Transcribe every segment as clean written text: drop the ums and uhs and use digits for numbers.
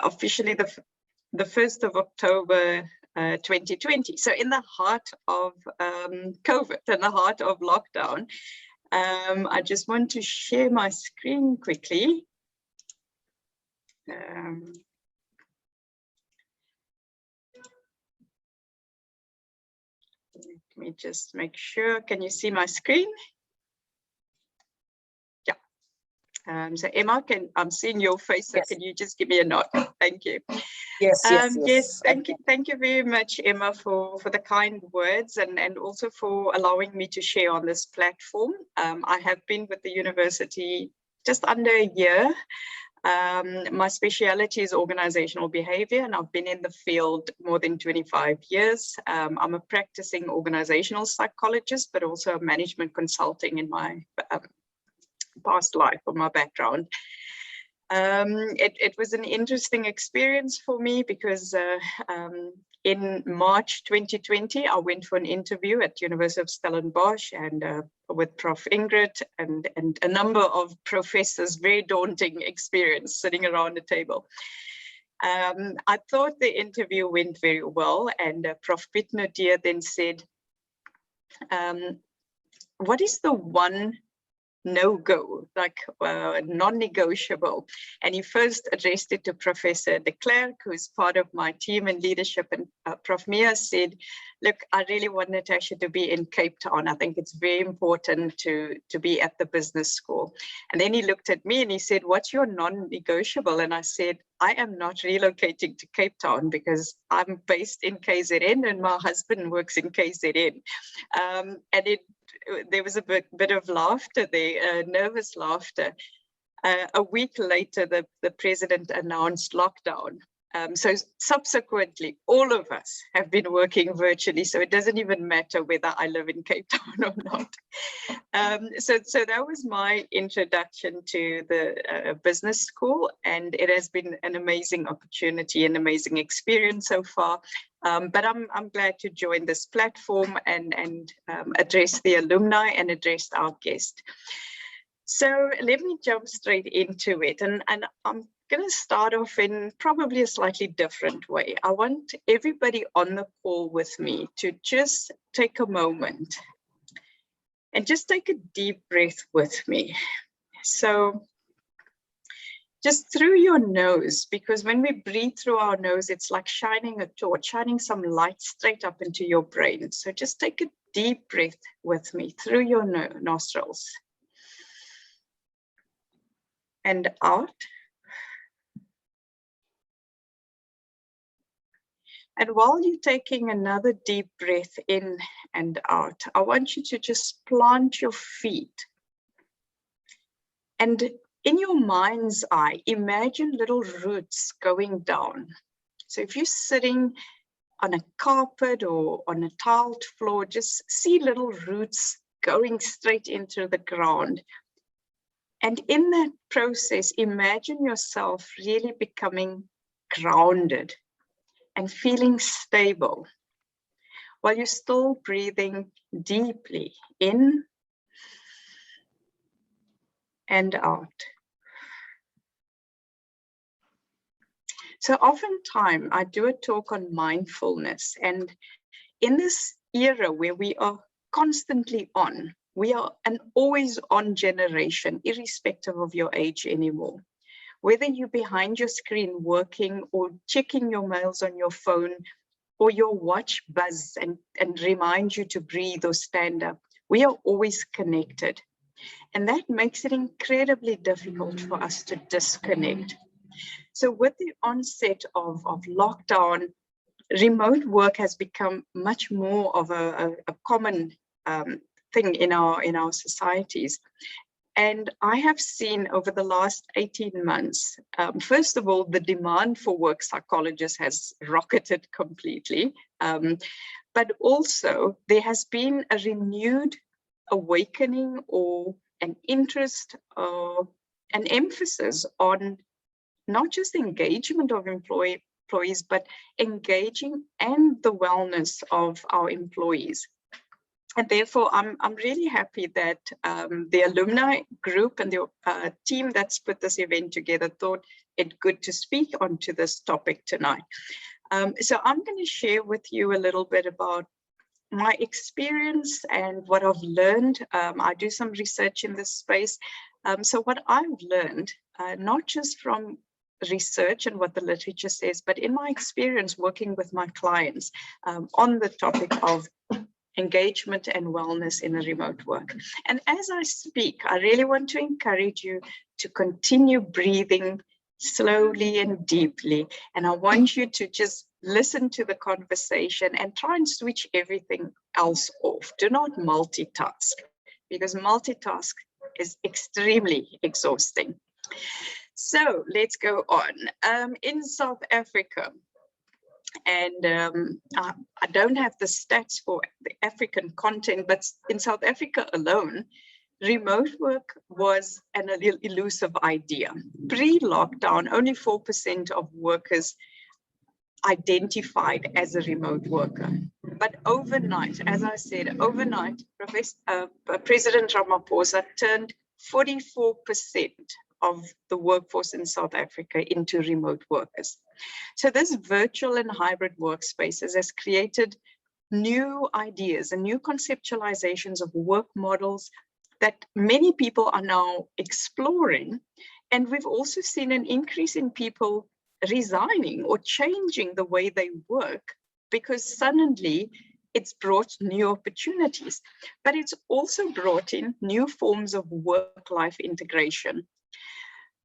officially the 1st of October 2020. So in the heart of COVID, in the heart of lockdown, I just want to share my screen quickly. Let me just make sure. Can you see my screen? Yeah. So Emma, I'm seeing your face. So yes. Can you just give me a nod? Thank you. Yes. Yes. Thank you very much, Emma, for the kind words and also for allowing me to share on this platform. I have been with the university just under a year. My speciality is organizational behavior, and I've been in the field more than 25 years. I'm a practicing organizational psychologist, but also a management consulting in my past life or my background. It was an interesting experience for me because in March 2020, I went for an interview at University of Stellenbosch and with Prof Ingrid and a number of professors, very daunting experience sitting around the table. I thought the interview went very well, and Prof Natasha then said, what is the one no-go, like non-negotiable? And he first addressed it to Professor de Klerk, who's part of my team in leadership, and Prof Mia said, look, I really want Natasha to be in Cape Town. I think it's very important to be at the business school. And then he looked at me and he said, what's your non-negotiable? And I said, I am not relocating to Cape Town because I'm based in KZN and my husband works in KZN. And there was a bit of laughter there, nervous laughter. A week later, the president announced lockdown. So subsequently, all of us have been working virtually, so it doesn't even matter whether I live in Cape Town or not. So that was my introduction to the business school, and it has been an amazing opportunity, an amazing experience so far. But I'm glad to join this platform and address the alumni and address our guest. So let me jump straight into it, and I'm going to start off in probably a slightly different way. I want everybody on the call with me to just take a moment and just take a deep breath with me. So just through your nose, because when we breathe through our nose, it's like shining a torch, shining some light straight up into your brain. So just take a deep breath with me through your nostrils and out. And while you're taking another deep breath in and out, I want you to just plant your feet. And in your mind's eye, imagine little roots going down. So if you're sitting on a carpet or on a tiled floor, just see little roots going straight into the ground. And in that process, imagine yourself really becoming grounded and feeling stable while you're still breathing deeply in and out. So oftentimes I do a talk on mindfulness, and in this era where we are constantly on, we are an always on generation, irrespective of your age anymore. Whether you're behind your screen working or checking your mails on your phone, or your watch buzz and remind you to breathe or stand up, we are always connected. And that makes it incredibly difficult for us to disconnect. So with the onset of lockdown, remote work has become much more of a common thing in our societies. And I have seen over the last 18 months, first of all, the demand for work psychologists has rocketed completely. But also there has been a renewed awakening or an interest or an emphasis on not just engagement of employees, but engaging and the wellness of our employees. And therefore, I'm really happy that the alumni group and the team that's put this event together thought it good to speak onto this topic tonight. So I'm going to share with you a little bit about my experience and what I've learned. I do some research in this space. So what I've learned, not just from research and what the literature says, but in my experience working with my clients on the topic of engagement and wellness in a remote work. And as I speak, I really want to encourage you to continue breathing slowly and deeply. And I want you to just listen to the conversation and try and switch everything else off. Do not multitask, because multitask is extremely exhausting. So let's go on. In South Africa, and I don't have the stats for the African content, but in South Africa alone, remote work was an elusive idea. Pre-lockdown, only 4% of workers identified as a remote worker. But overnight, as I said, overnight, President Ramaphosa turned 44% of the workforce in South Africa into remote workers. So this virtual and hybrid workspaces has created new ideas and new conceptualizations of work models that many people are now exploring. And we've also seen an increase in people resigning or changing the way they work, because suddenly it's brought new opportunities, but it's also brought in new forms of work-life integration.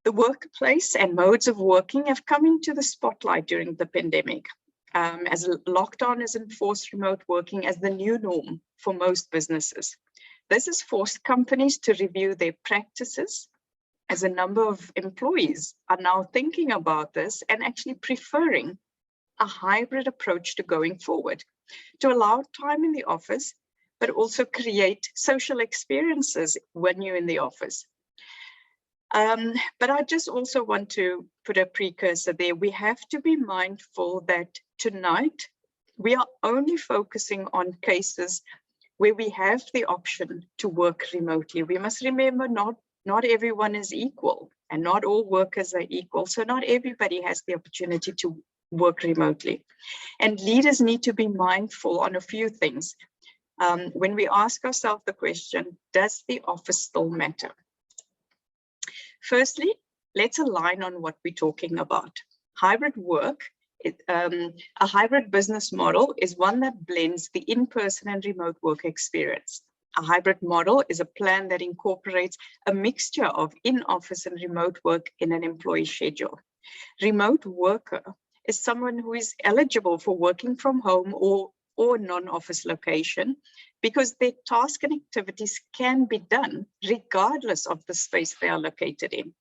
The workplace and modes of working have come into the spotlight during the pandemic, as lockdown has enforced remote working as the new norm for most businesses. This has forced companies to review their practices, as a number of employees are now thinking about this and actually preferring a hybrid approach to going forward, to allow time in the office, but also create social experiences when you're in the office. But I just also want to put a precursor there. We have to be mindful that tonight we are only focusing on cases where we have the option to work remotely. We must remember not everyone is equal, and not all workers are equal. So not everybody has the opportunity to work remotely. And leaders need to be mindful on a few things. When we ask ourselves the question, does the office still matter? Firstly, let's align on what we're talking about. Hybrid work, a hybrid business model is one that blends the in-person and remote work experience. A hybrid model is a plan that incorporates a mixture of in-office and remote work in an employee schedule. Remote worker is someone who is eligible for working from home or non-office location, because their tasks and activities can be done regardless of the space they are located in.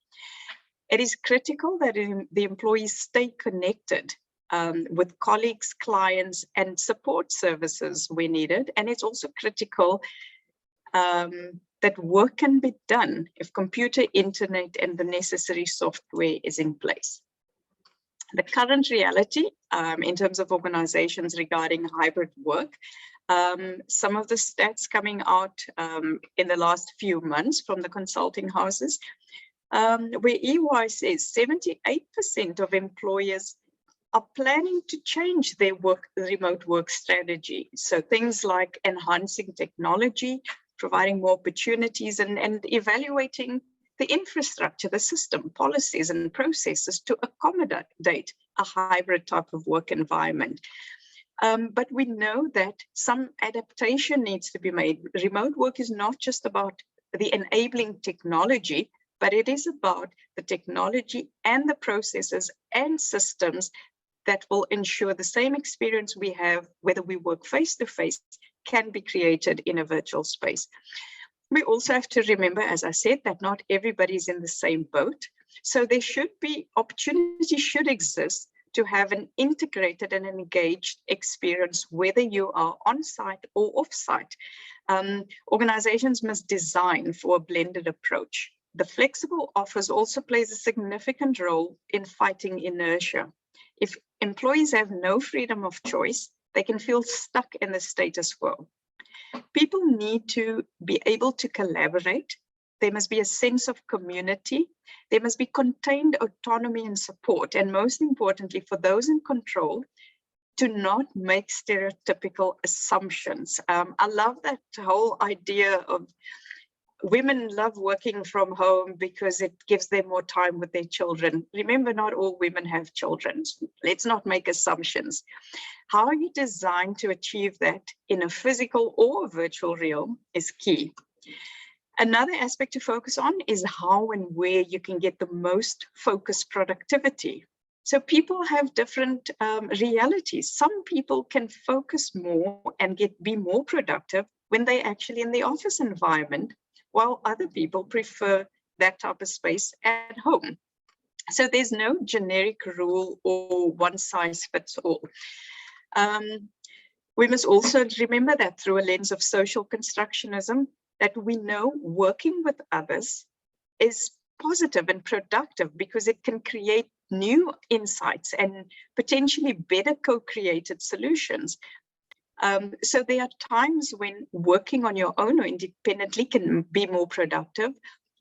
It is critical that the employees stay connected with colleagues, clients, and support services where needed. And it's also critical that work can be done if computer, internet, and the necessary software is in place. The current reality in terms of organizations regarding hybrid work, some of the stats coming out in the last few months from the consulting houses, where EY says 78% of employers are planning to change their remote work strategy. So things like enhancing technology, providing more opportunities, and evaluating the infrastructure, the system, policies, and processes to accommodate a hybrid type of work environment. But we know that some adaptation needs to be made. Remote work is not just about the enabling technology, but it is about the technology and the processes and systems that will ensure the same experience we have, whether we work face-to-face, can be created in a virtual space. We also have to remember, as I said, that not everybody is in the same boat. So there should be opportunity should exist to have an integrated and an engaged experience, whether you are on-site or off-site. Organizations must design for a blended approach. The flexible office also plays a significant role in fighting inertia. If employees have no freedom of choice, they can feel stuck in the status quo. People need to be able to collaborate there must be a sense of community. There must be contained autonomy and support. And most importantly, for those in control, to not make stereotypical assumptions. I love that whole idea of women love working from home because it gives them more time with their children. Remember, not all women have children. Let's not make assumptions. How you design to achieve that in a physical or virtual realm is key. Another aspect to focus on is how and where you can get the most focused productivity. So people have different realities. Some people can focus more and be more productive when they're actually in the office environment, while other people prefer that type of space at home. So there's no generic rule or one size fits all. We must also remember that through a lens of social constructionism, that we know working with others is positive and productive because it can create new insights and potentially better co-created solutions. So there are times when working on your own or independently can be more productive,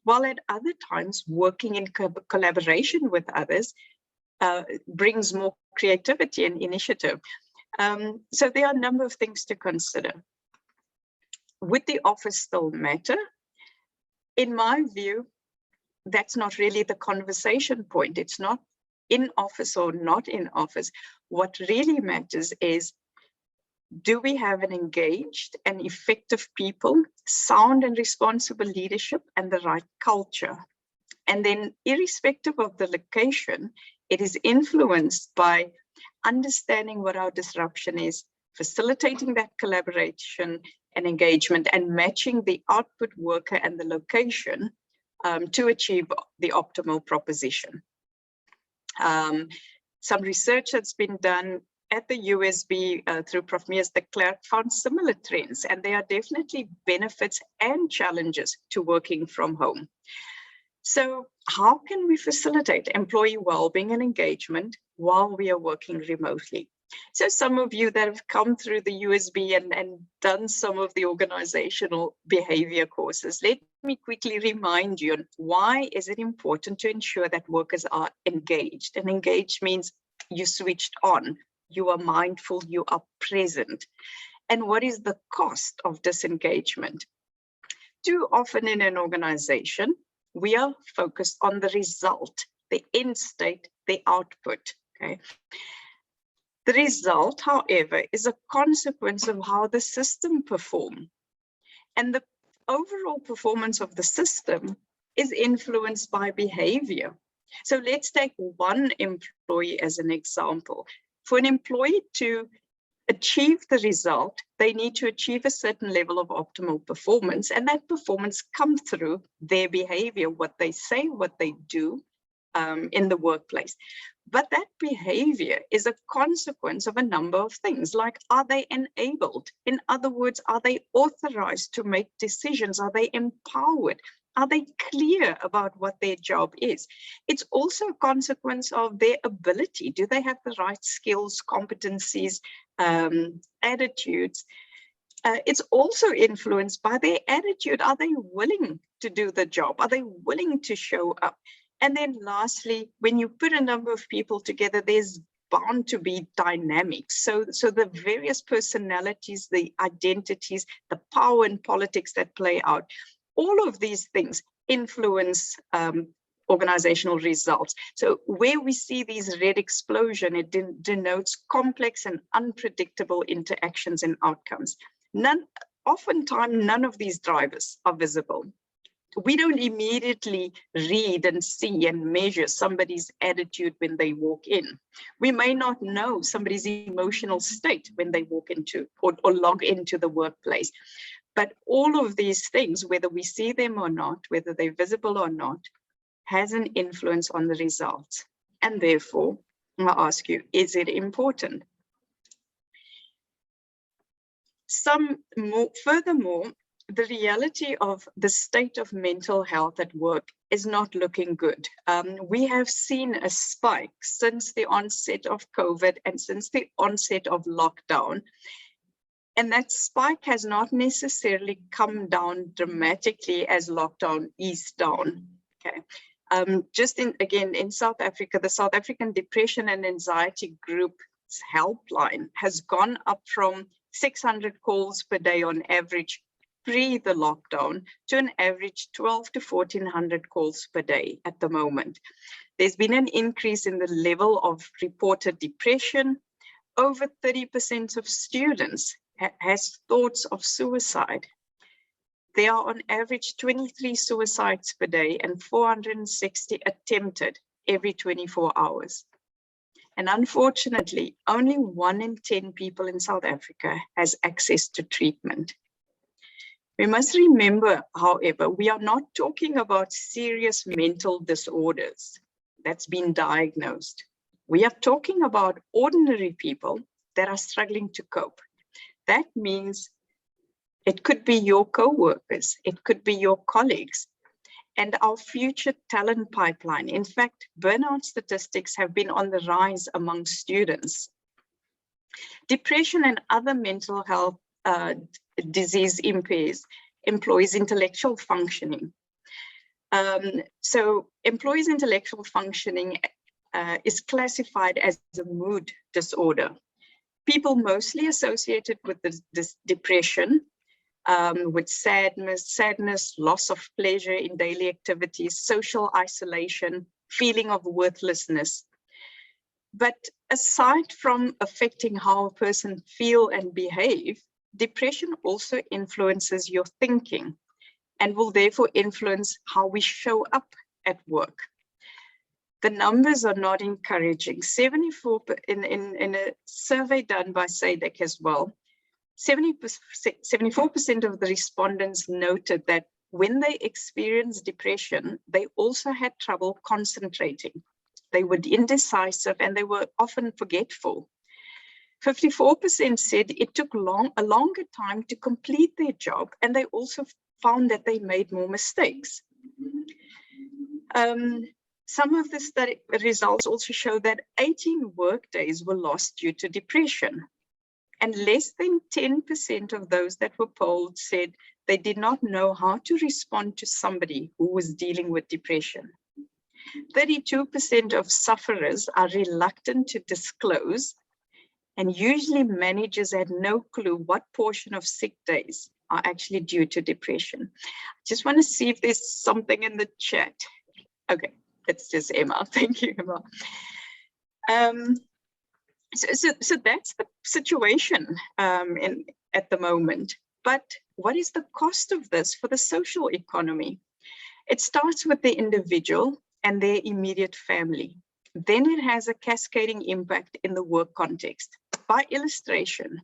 while at other times working in collaboration with others brings more creativity and initiative. So there are a number of things to consider. Would the office still matter? In my view, that's not really the conversation point. It's not in office or not in office. What really matters is, do we have an engaged and effective people, sound and responsible leadership, and the right culture? And then irrespective of the location, it is influenced by understanding what our disruption is, facilitating that collaboration and engagement, and matching the output worker and the location to achieve the optimal proposition. Some research that's been done at the USB through Prof. de Klerk found similar trends, and there are definitely benefits and challenges to working from home. So how can we facilitate employee well-being and engagement while we are working remotely? So some of you that have come through the USB and done some of the organizational behavior courses, let me quickly remind you on why is it important to ensure that workers are engaged. And engaged means you switched on, you are mindful, you are present. And what is the cost of disengagement? Too often in an organization, we are focused on the result, the end state, the output, okay? The result, however, is a consequence of how the system performs. And the overall performance of the system is influenced by behavior. So let's take one employee as an example. For an employee to achieve the result, they need to achieve a certain level of optimal performance, and that performance comes through their behavior, what they say, what they do in the workplace. But that behavior is a consequence of a number of things, like, are they enabled? In other words, are they authorized to make decisions? Are they empowered? Are they clear about what their job is? It's also a consequence of their ability. Do they have the right skills, competencies, attitudes? It's also influenced by their attitude. Are they willing to do the job? Are they willing to show up? And then lastly, when you put a number of people together, there's bound to be dynamics. So the various personalities, the identities, the power and politics that play out, all of these things influence organizational results. So where we see these red explosion, it denotes complex and unpredictable interactions and outcomes. Oftentimes, none of these drivers are visible. We don't immediately read and see and measure somebody's attitude when they walk in. We may not know somebody's emotional state when they walk into or log into the workplace. But all of these things, whether we see them or not, whether they're visible or not, has an influence on the results. And therefore, I ask you, is it important? Furthermore, the reality of the state of mental health at work is not looking good. We have seen a spike since the onset of COVID and since the onset of lockdown And that spike has not necessarily come down dramatically as lockdown eased down. Okay. Again, in South Africa, the South African Depression and Anxiety Group's helpline has gone up from 600 calls per day on average pre the lockdown to an average 12 to 1400 calls per day at the moment. There's been an increase in the level of reported depression. Over 30% of students has thoughts of suicide. There are on average 23 suicides per day and 460 attempted every 24 hours. And unfortunately, only 1 in 10 people in South Africa has access to treatment. We must remember, however, we are not talking about serious mental disorders that's been diagnosed. We are talking about ordinary people that are struggling to cope. That means it could be your co-workers, it could be your colleagues, and our future talent pipeline. In fact, burnout statistics have been on the rise among students. Depression and other mental health disease employs intellectual functioning. So employees' intellectual functioning is classified as a mood disorder. People mostly associated with this depression, with sadness, loss of pleasure in daily activities, social isolation, feeling of worthlessness. But aside from affecting how a person feels and behaves, depression also influences your thinking and will therefore influence how we show up at work. The numbers are not encouraging. 74% in a survey done by SADC as well, 74% of the respondents noted that when they experienced depression, they also had trouble concentrating. They were indecisive and they were often forgetful. 54% said it took a longer time to complete their job, and they also found that they made more mistakes. Some of the study results also show that 18 work days were lost due to depression. And less than 10% of those that were polled said they did not know how to respond to somebody who was dealing with depression. 32% of sufferers are reluctant to disclose, and usually managers had no clue what portion of sick days are actually due to depression. Just want to see if there's something in the chat. Okay, it's just Emma. Thank you, Emma. So that's the situation at the moment. But what is the cost of this for the social economy? It starts with the individual and their immediate family. Then it has a cascading impact in the work context. By illustration,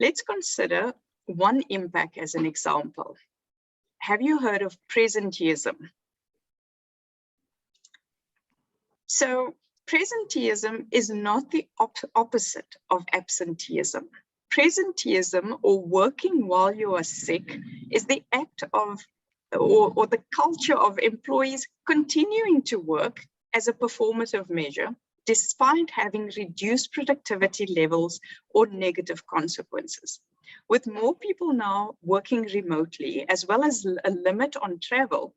let's consider one impact as an example. Have you heard of presenteeism? So presenteeism is not the opposite of absenteeism. Presenteeism, or working while you are sick, is the act of or the culture of employees continuing to work as a performative measure despite having reduced productivity levels or negative consequences. With more people now working remotely, as well as a limit on travel,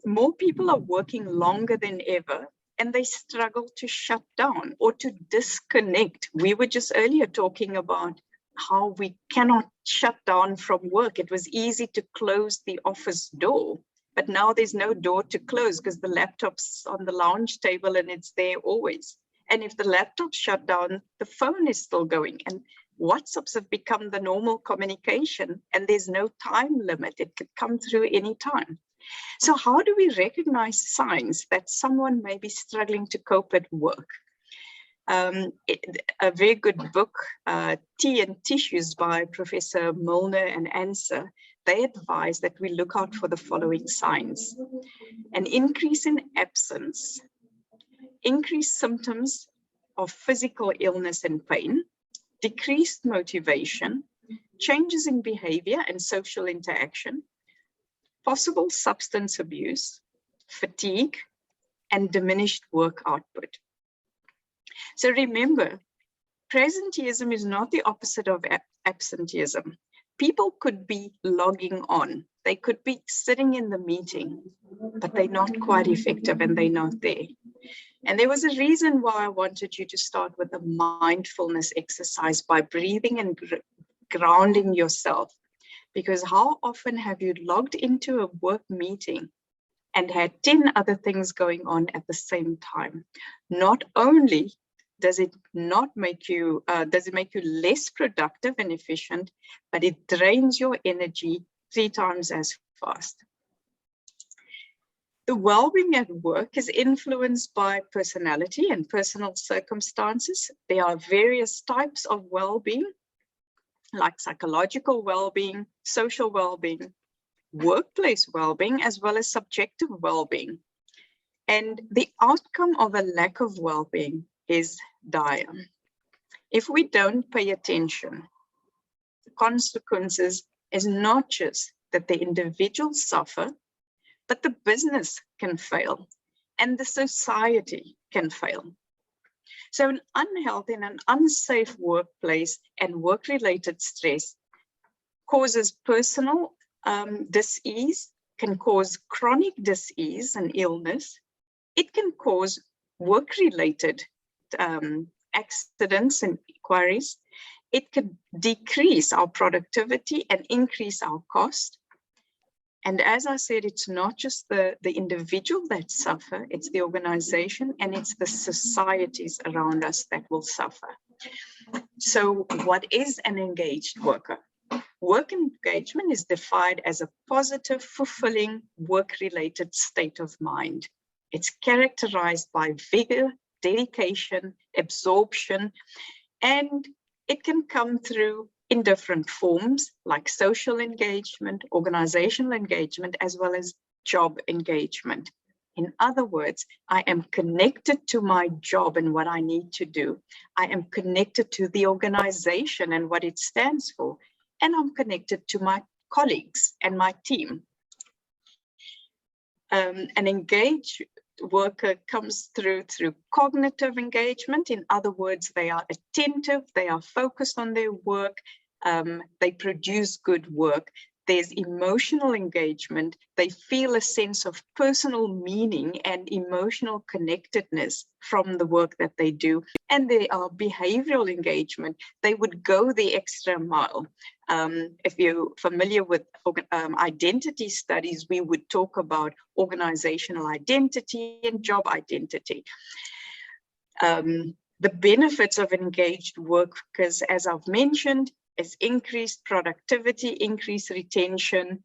more people are working longer than ever, and they struggle to shut down or to disconnect. We were just earlier talking about how we cannot shut down from work. It was easy to close the office door, but now there's no door to close because the laptop's on the lounge table and it's there always. And if the laptop's shut down, the phone is still going, and WhatsApps have become the normal communication, and there's no time limit. It could come through any time. So how do we recognize signs that someone may be struggling to cope at work? A very good book, Tea and Tissues by Professor Milner and Anser, they advise that we look out for the following signs: an increase in absence, increased symptoms of physical illness and pain, decreased motivation, changes in behavior and social interaction, possible substance abuse, fatigue, and diminished work output. So remember, Presenteeism is not the opposite of absenteeism. People could be logging on. They could be sitting in the meeting, but they're not quite effective and they're not there. And there was a reason why I wanted you to start with a mindfulness exercise by breathing and grounding yourself. Because how often have you logged into a work meeting and had 10 other things going on at the same time? Not only does it make you less productive and efficient, but it drains your energy 3 times as fast. The well-being at work is influenced by personality and personal circumstances. There are various types of well-being, like psychological well-being, social well-being, workplace well-being, as well as subjective well-being. And the outcome of a lack of well-being is dire. If we don't pay attention, the consequences is not just that the individuals suffer, but the business can fail and the society can fail. So an unhealthy and an unsafe workplace and work-related stress causes personal dis-ease, can cause chronic dis-ease and illness. It can cause work-related accidents and inquiries. It can decrease our productivity and increase our cost. And as I said, it's not just the individual that suffer, it's the organization and it's the societies around us that will suffer. So what is an engaged worker? Work engagement is defined as a positive, fulfilling, work-related state of mind. It's characterized by vigor, dedication, absorption, and it can come through in different forms like social engagement, organizational engagement, as well as job engagement. In other words, I am connected to my job and what I need to do. I am connected to the organization and what it stands for. And I'm connected to my colleagues and my team. An engaged worker comes through cognitive engagement. In other words, they are attentive, they are focused on their work, they produce good work. There's emotional engagement. They feel a sense of personal meaning and emotional connectedness from the work that they do. And there are behavioral engagement. They would go the extra mile. If you're familiar with identity studies, we would talk about organizational identity and job identity. The benefits of engaged workers, as I've mentioned, is increased productivity, increased retention,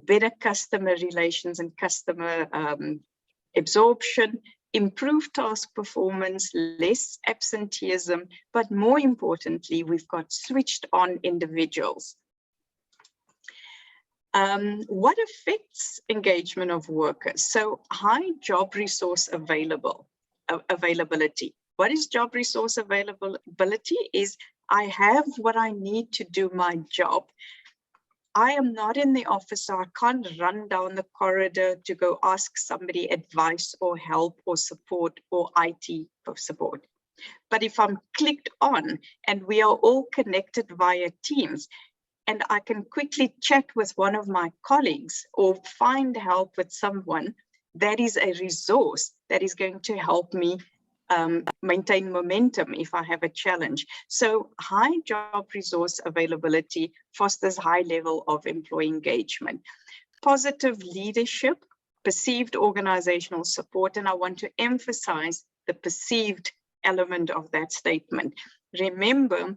better customer relations and customer absorption, improved task performance, less absenteeism, but more importantly, we've got switched on individuals. What affects engagement of workers? So high job resource availability. What is job resource availability? Is I have what I need to do my job. I am not in the office, so I can't run down the corridor to go ask somebody advice or help or support or IT support. But if I'm clicked on and we are all connected via Teams, and I can quickly chat with one of my colleagues or find help with someone, that is a resource that is going to help me maintain momentum if I have a challenge. So high job resource availability fosters high level of employee engagement. Positive leadership, perceived organizational support, and I want to emphasize the perceived element of that statement. Remember,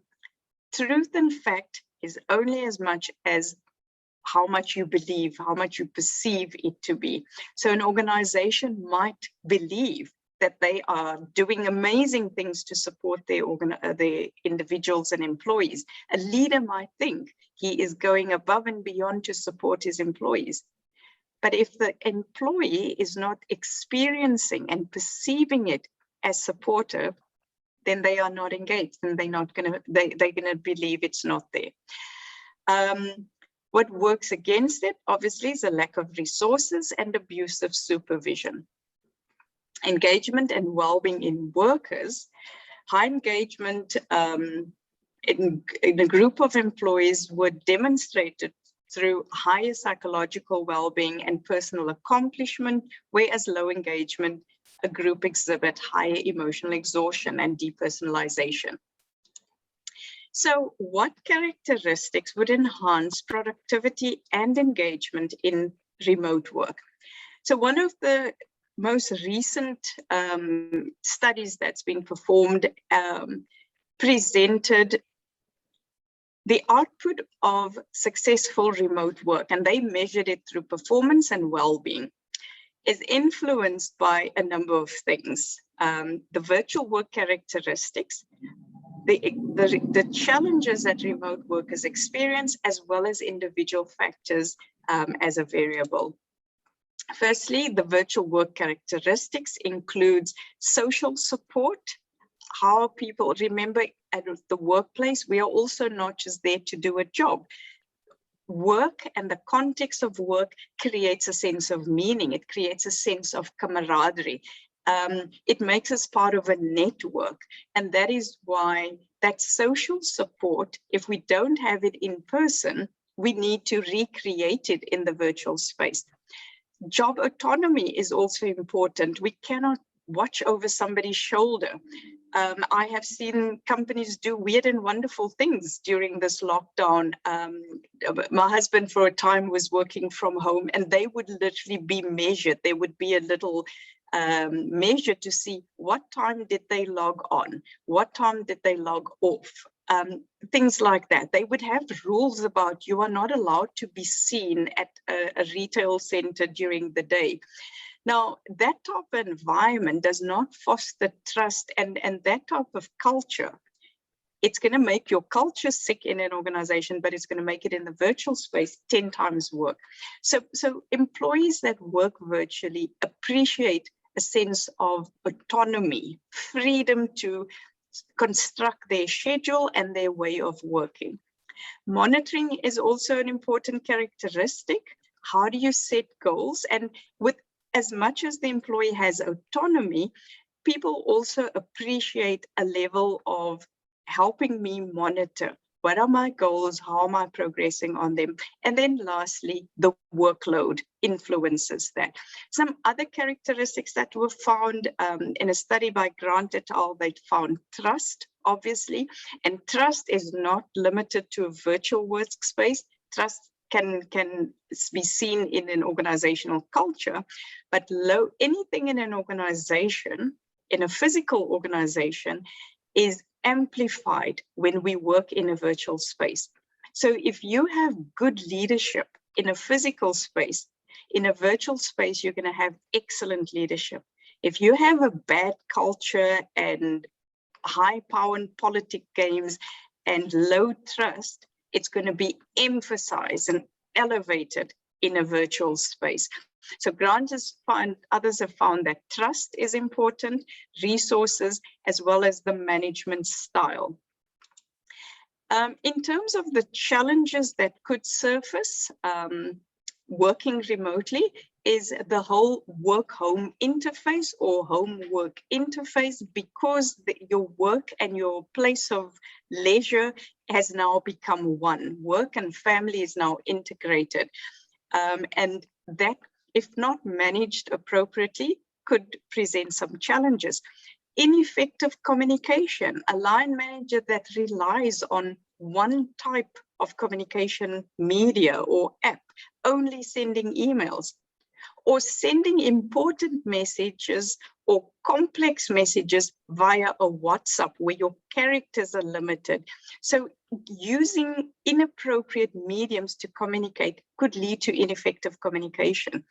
truth and fact is only as much as how much you believe, how much you perceive it to be. So an organization might believe that they are doing amazing things to support their individuals and employees. A leader might think he is going above and beyond to support his employees. But if the employee is not experiencing and perceiving it as supportive, then they are not engaged and they're gonna believe it's not there. What works against it, obviously, is a lack of resources and abusive supervision. Engagement and well-being in workers High engagement in a group of employees were demonstrated through higher psychological well-being and personal accomplishment, whereas low engagement, a group exhibit higher emotional exhaustion and depersonalization. So what characteristics would enhance productivity and engagement in remote work? So one of the most recent studies that's been performed presented the output of successful remote work, and they measured it through performance and well-being, is influenced by a number of things. The virtual work characteristics, the challenges that remote workers experience, as well as individual factors as a variable. Firstly, the virtual work characteristics includes social support, how people remember at the workplace, we are also not just there to do a job. Work and the context of work creates a sense of meaning. It creates a sense of camaraderie. It makes us part of a network. And that is why that social support, if we don't have it in person, we need to recreate it in the virtual space. Job autonomy is also important. We cannot watch over somebody's shoulder. I have seen companies do weird and wonderful things during this lockdown. My husband for a time was working from home, and they would literally be measured. There would be a little measure to see what time did they log on, what time did they log off, things like that. They would have rules about you are not allowed to be seen at a retail center during the day. Now, that type of environment does not foster trust and that type of culture. It's going to make your culture sick in an organization, but it's going to make it in the virtual space 10 times work. So employees that work virtually appreciate a sense of autonomy, freedom to construct their schedule and their way of working. Monitoring is also an important characteristic. How do you set goals? And with as much as the employee has autonomy, people also appreciate a level of helping me monitor. What are my goals? How am I progressing on them? And then lastly, the workload influences that. Some other characteristics that were found in a study by Grant et al., they found trust, obviously, and trust is not limited to a virtual workspace. Trust can be seen in an organizational culture, but anything in an organization, in a physical organization, is amplified when we work in a virtual space. So if you have good leadership in a physical space, in a virtual space, you're going to have excellent leadership. If you have a bad culture and high power and politic games and low trust, it's going to be emphasized and elevated in a virtual space. So Grant has found, others have found that trust is important, resources, as well as the management style. In terms of the challenges that could surface working remotely is the whole work-home interface or home-work interface, because your work and your place of leisure has now become one. Work and family is now integrated. And that, if not managed appropriately, could present some challenges. Ineffective communication, a line manager that relies on one type of communication media or app, only sending emails, or sending important messages or complex messages via a WhatsApp where your characters are limited. So using inappropriate mediums to communicate could lead to ineffective communication.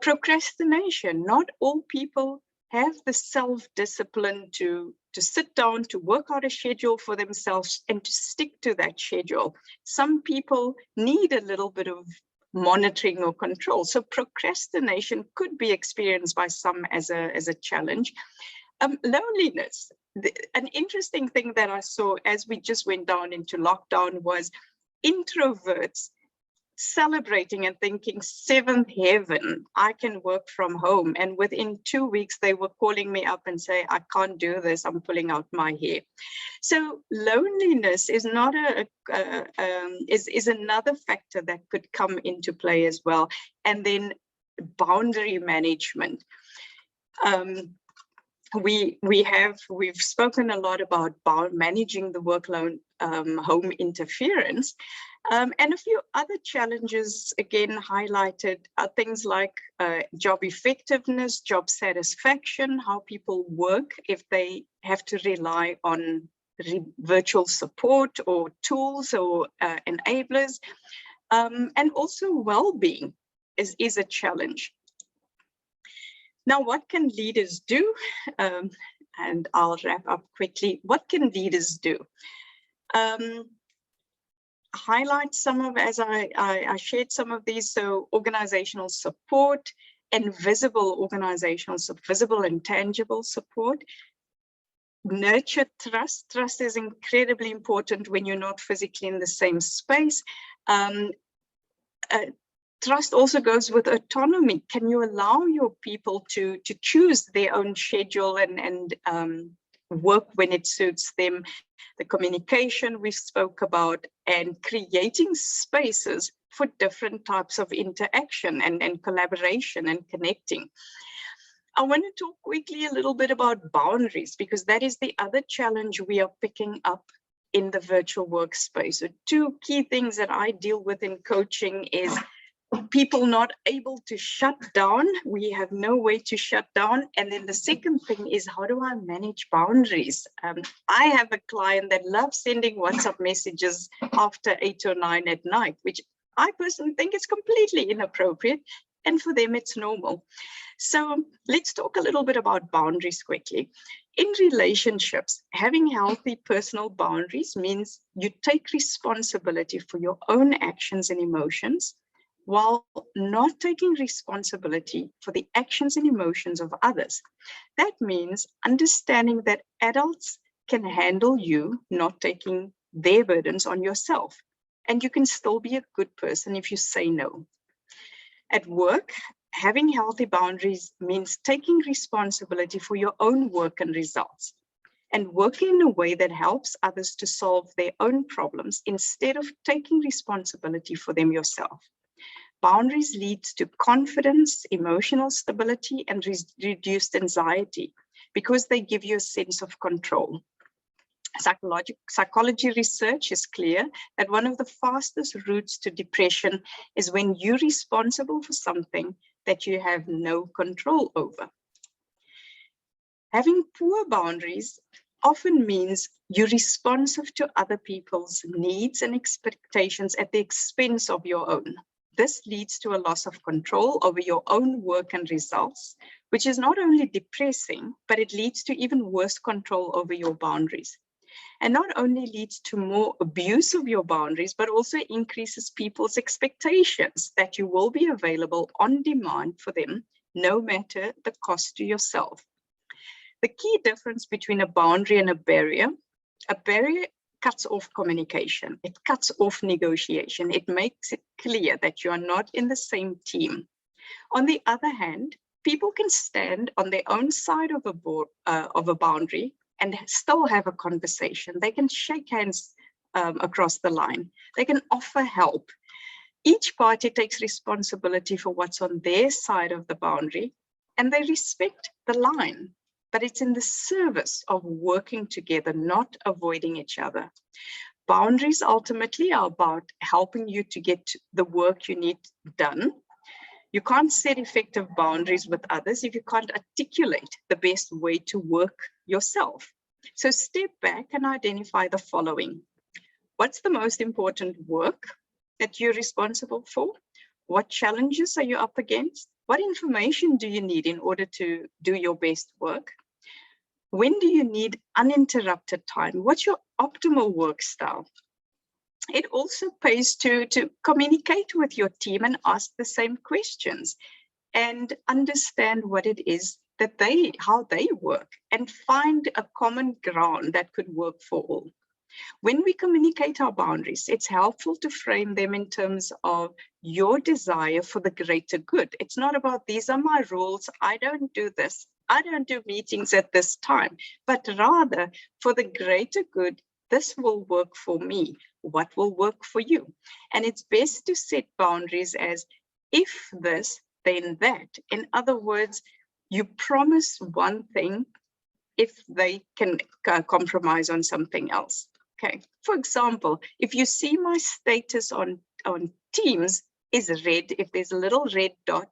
Procrastination, not all people have the self-discipline to sit down, to work out a schedule for themselves and to stick to that schedule. Some people need a little bit of monitoring or control. So procrastination could be experienced by some as a challenge. Loneliness. An interesting thing that I saw as we just went down into lockdown was introverts celebrating and thinking, seventh heaven, I can work from home. And within 2 weeks, they were calling me up and say, I can't do this, I'm pulling out my hair. So loneliness is not is another factor that could come into play as well. And then boundary management. We've spoken a lot about managing the workload, home interference, and a few other challenges again highlighted are things like job effectiveness, job satisfaction, how people work if they have to rely on virtual support or tools or enablers, and also well-being is a challenge. Now, what can leaders do? And I'll wrap up quickly. What can leaders do? Highlight some of, as I shared some of these, so organizational support and visible visible and tangible support. Nurture trust. Trust is incredibly important when you're not physically in the same space. Trust also goes with autonomy. Can you allow your people to choose their own schedule and work when it suits them? The communication we spoke about, and creating spaces for different types of interaction and collaboration and connecting. I want to talk quickly a little bit about boundaries, because that is the other challenge we are picking up in the virtual workspace. So 2 key things that I deal with in coaching is people not able to shut down. We have no way to shut down. And then the second thing is, how do I manage boundaries? I have a client that loves sending WhatsApp messages after 8 or 9 at night, which I personally think is completely inappropriate. And for them, it's normal. So let's talk a little bit about boundaries quickly. In relationships, having healthy personal boundaries means you take responsibility for your own actions and emotions, while not taking responsibility for the actions and emotions of others. That means understanding that adults can handle you not taking their burdens on yourself, and you can still be a good person if you say no. At work, having healthy boundaries means taking responsibility for your own work and results, and working in a way that helps others to solve their own problems instead of taking responsibility for them yourself. Boundaries lead to confidence, emotional stability, and reduced anxiety because they give you a sense of control. Psychology research is clear that one of the fastest routes to depression is when you're responsible for something that you have no control over. Having poor boundaries often means you're responsive to other people's needs and expectations at the expense of your own. This leads to a loss of control over your own work and results, which is not only depressing, but it leads to even worse control over your boundaries. And not only leads to more abuse of your boundaries, but also increases people's expectations that you will be available on demand for them, no matter the cost to yourself. The key difference between a boundary and a barrier cuts off communication, it cuts off negotiation, it makes it clear that you are not in the same team. On the other hand, people can stand on their own side of a boundary and still have a conversation. They can shake hands across the line. They can offer help. Each party takes responsibility for what's on their side of the boundary, and they respect the line. But it's in the service of working together, not avoiding each other. Boundaries ultimately are about helping you to get the work you need done. You can't set effective boundaries with others if you can't articulate the best way to work yourself. So step back and identify the following. What's the most important work that you're responsible for? What challenges are you up against? What information do you need in order to do your best work? When do you need uninterrupted time? What's your optimal work style? It also pays to communicate with your team and ask the same questions and understand what it is that how they work, and find a common ground that could work for all. When we communicate our boundaries, it's helpful to frame them in terms of your desire for the greater good. It's not about, these are my rules, I don't do this, I don't do meetings at this time, but rather for the greater good, this will work for me, what will work for you. And it's best to set boundaries as, if this, then that. In other words, you promise one thing if they can compromise on something else. Okay, for example, if you see my status on Teams is red, if there's a little red dot,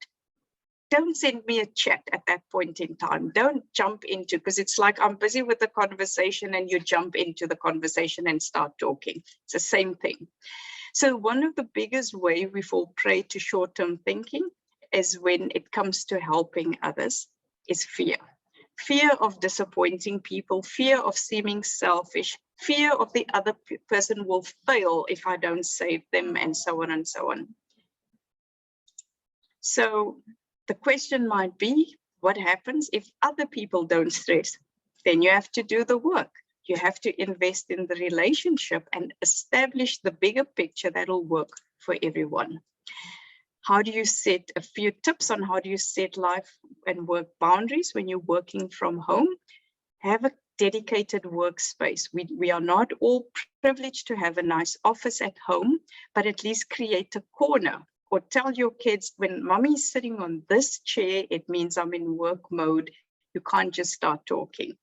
don't send me a chat at that point in time. Don't jump into, because it's like I'm busy with the conversation and you jump into the conversation and start talking. It's the same thing. So one of the biggest ways we fall prey to short-term thinking is when it comes to helping others is fear. Fear of disappointing people, fear of seeming selfish, fear of the other person will fail if I don't save them, and so on and so on. So the question might be, what happens if other people don't stress? Then you have to do the work. You have to invest in the relationship and establish the bigger picture that will work for everyone. How do you set a few tips on how do you set life and work boundaries when you're working from home? Have a dedicated workspace. We are not all privileged to have a nice office at home, but at least create a corner, or tell your kids, when mommy's sitting on this chair, it means I'm in work mode. You can't just start talking.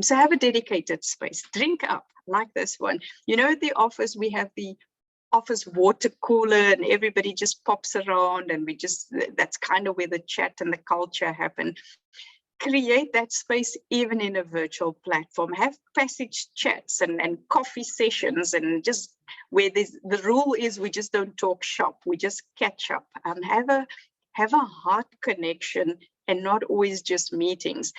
So have a dedicated space. Drink up, like this one. You know, at the office, we have the office water cooler and everybody just pops around, and that's kind of where the chat and the culture happen. Create that space even in a virtual platform. Have passage chats and coffee sessions, and just where the rule is we just don't talk shop, we just catch up. Have a heart connection and not always just meetings.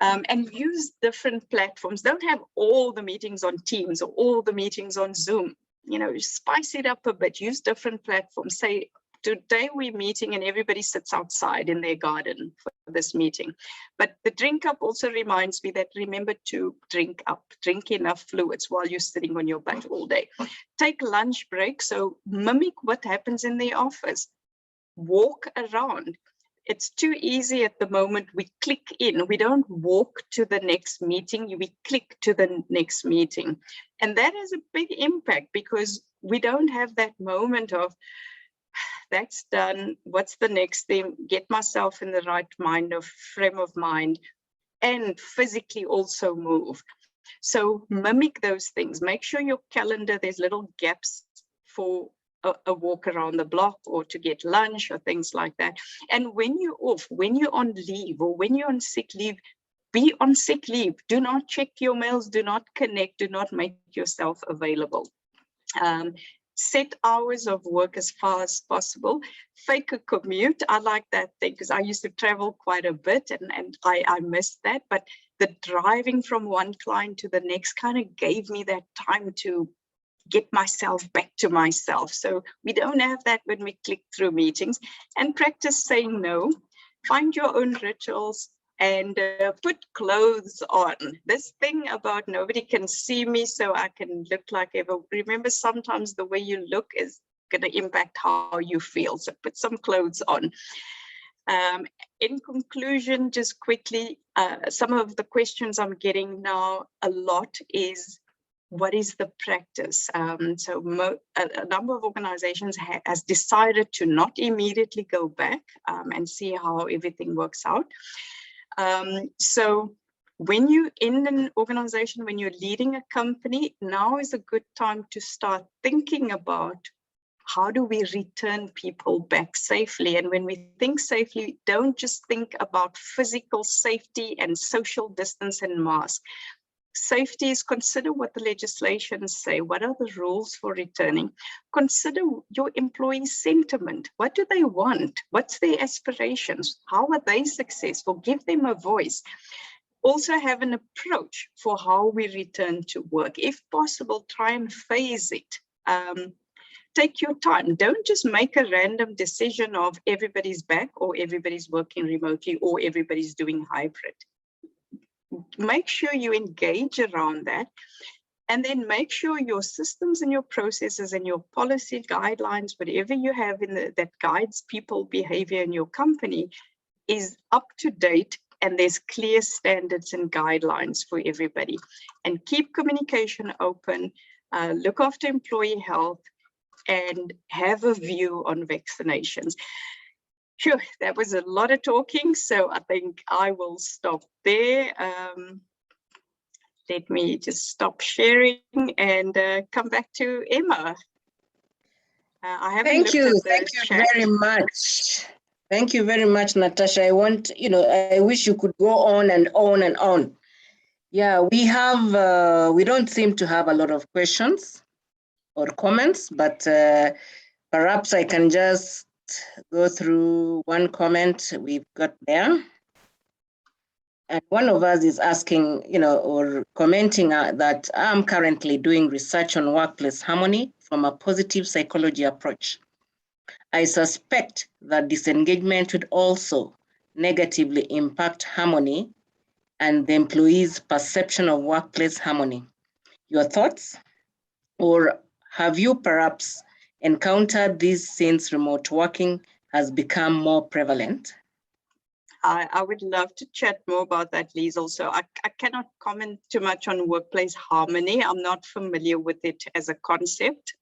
And use different platforms. Don't have all the meetings on Teams or all the meetings on Zoom. You know, spice it up a bit, use different platforms. Say, today we're meeting and everybody sits outside in their garden for this meeting. But the drink up also reminds me that remember to drink up, drink enough fluids while you're sitting on your butt all day. Take lunch breaks, so mimic what happens in the office. Walk around. It's too easy at the moment. We click in, we don't walk to the next meeting, we click to the next meeting. And that has a big impact because we don't have that moment of, that's done, what's the next thing, get myself in the right frame of mind, and physically also move. So mimic those things. Make sure your calendar, there's little gaps for a walk around the block or to get lunch or things like that. And when you're off, when you're on leave or when you're on sick leave, be on sick leave. Do not check your mails, do not connect, do not make yourself available. Set hours of work as far as possible. Fake a commute. I like that thing because I used to travel quite a bit and I missed that. But the driving from one client to the next kind of gave me that time to get myself back to myself. So we don't have that when we click through meetings. And practice saying no. Find your own rituals and put clothes on. This thing about nobody can see me so I can look like ever. Remember, sometimes the way you look is going to impact how you feel. So put some clothes on. In conclusion, just quickly, some of the questions I'm getting now a lot is, what is the practice? So a number of organizations has decided to not immediately go back and see how everything works out. So when you're in an organization, when you're leading a company, now is a good time to start thinking about how do we return people back safely? And when we think safely, don't just think about physical safety and social distance and mask. Safety is consider what the legislations say. What are the rules for returning? Consider your employees' sentiment. What do they want? What's their aspirations? How are they successful? Give them a voice. Also have an approach for how we return to work. If possible, try and phase it. Take your time. Don't just make a random decision of everybody's back or everybody's working remotely or everybody's doing hybrid. Make sure you engage around that And then make sure your systems and your processes and your policy guidelines, whatever you have in that guides people behavior in your company, is up to date, and there's clear standards and guidelines for everybody. And keep communication open, look after employee health, and have a view on vaccinations. Sure, that was a lot of talking, so I think I will stop there. Let me just stop sharing and come back to Emma. I haven't Thank you chat. very much. Thank you very much, Natasha. I wish you could go on and on and on. Yeah, we don't seem to have a lot of questions or comments, but perhaps I can just go through one comment we've got there. And one of us is asking, or commenting that I'm currently doing research on workplace harmony from a positive psychology approach. I suspect that disengagement would also negatively impact harmony and the employee's perception of workplace harmony. Your thoughts? Or have you perhaps encountered this since remote working has become more prevalent? I would love to chat more about that, Liesl. So I cannot comment too much on workplace harmony. I'm not familiar with it as a concept.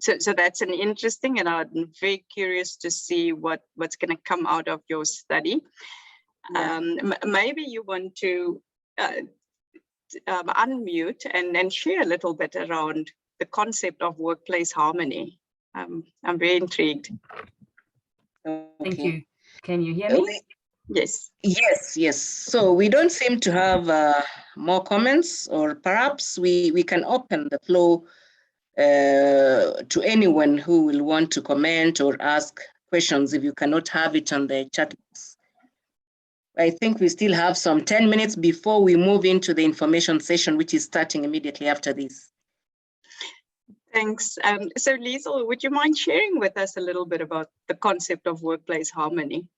So that's an interesting, and I'm very curious to see what's going to come out of your study. Maybe you want to unmute and share a little bit around the concept of workplace harmony. I'm very intrigued. Okay. Thank you. Can you hear me? Yes. Yes. So we don't seem to have more comments, or perhaps we can open the floor to anyone who will want to comment or ask questions if you cannot have it on the chat box. I think we still have some 10 minutes before we move into the information session, which is starting immediately after this. Thanks. So Liesl, would you mind sharing with us a little bit about the concept of workplace harmony?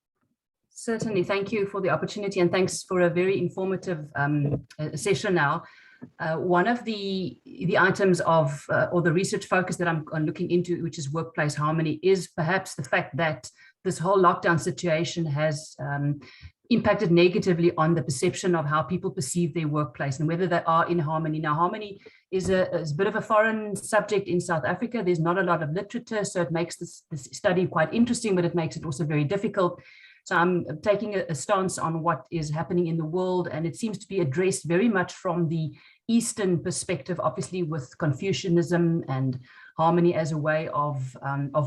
Certainly. Thank you for the opportunity, and thanks for a very informative session now. One of the items of or the research focus that I'm looking into, which is workplace harmony, is perhaps the fact that this whole lockdown situation has impacted negatively on the perception of how people perceive their workplace and whether they are in harmony. Now, harmony is a bit of a foreign subject in South Africa. There's not a lot of literature, so it makes this study quite interesting, but it makes it also very difficult. So I'm taking a stance on what is happening in the world, and it seems to be addressed very much from the Eastern perspective, obviously with Confucianism and harmony as a way of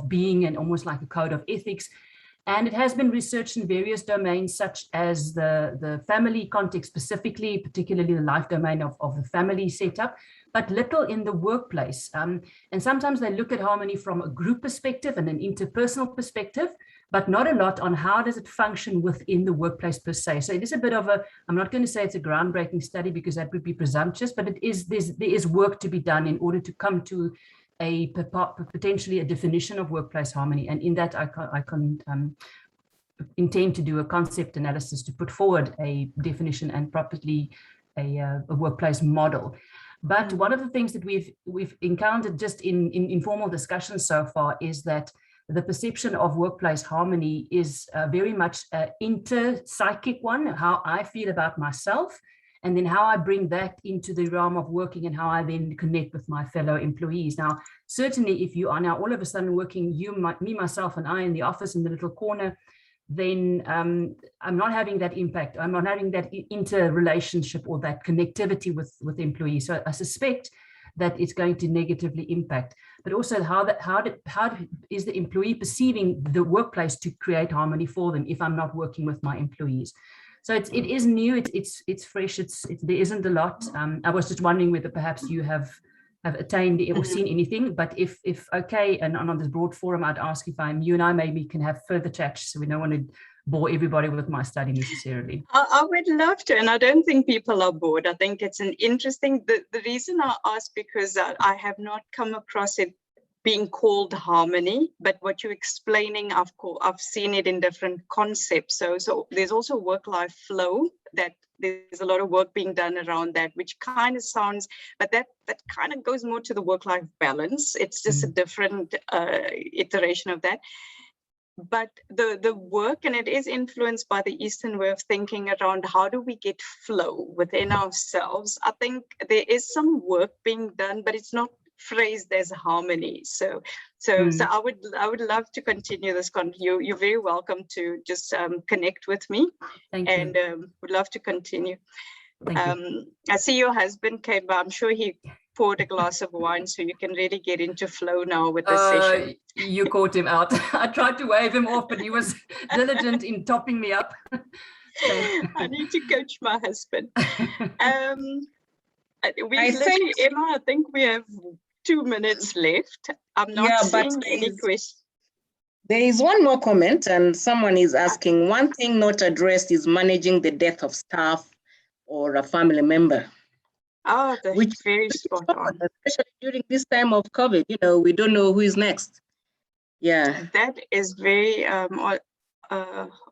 being, and almost like a code of ethics. And it has been researched in various domains, such as the family context specifically, particularly the life domain of the family setup, but little in the workplace. And sometimes they look at harmony from a group perspective and an interpersonal perspective, but not a lot on how does it function within the workplace per se. So it is a bit of a, I'm not going to say it's a groundbreaking study because that would be presumptuous, but there is work to be done in order to come to potentially a definition of workplace harmony. And in that, I intend to do a concept analysis to put forward a definition and properly a workplace model. But one of the things that we've encountered just in informal discussions so far is that the perception of workplace harmony is very much an inter-psychic one, how I feel about myself, and then how I bring that into the realm of working and how I then connect with my fellow employees. Now, certainly if you are now all of a sudden working, me, myself, and I in the office in the little corner, then I'm not having that impact. I'm not having that interrelationship or that connectivity with employees. So I suspect that it's going to negatively impact, but also how is the employee perceiving the workplace to create harmony for them if I'm not working with my employees. So it is new, it's fresh, there isn't a lot. I was just wondering whether perhaps you have attained or seen anything, but if okay, and on this broad forum, I'd ask if you and I maybe can have further chats, so we don't want to bore everybody with my study necessarily. I would love to, and I don't think people are bored. I think it's an interesting, the reason I ask, because I have not come across it being called harmony, but what you're explaining, I've seen it in different concepts. So there's also work-life flow, that there's a lot of work being done around that, which kind of sounds, but that kind of goes more to the work-life balance. It's just a different iteration of that. But the work, and it is influenced by the Eastern way of thinking around how do we get flow within ourselves. I think there is some work being done, but it's not phrased as harmony. So I would love to continue this. You're very welcome to just connect with me. Thank and you. Would love to continue. Thank you. I see your husband came by. I'm sure he poured a glass of wine, so you can really get into flow now with the session. You caught him out. I tried to wave him off, but he was diligent in topping me up. I need to coach my husband. think, Emma, I think we have 2 minutes left. I'm not seeing any questions. There is one more comment, and someone is asking, one thing not addressed is managing the death of staff or a family member. Oh, that's very spot on. Especially during this time of COVID, we don't know who is next. Yeah. That is very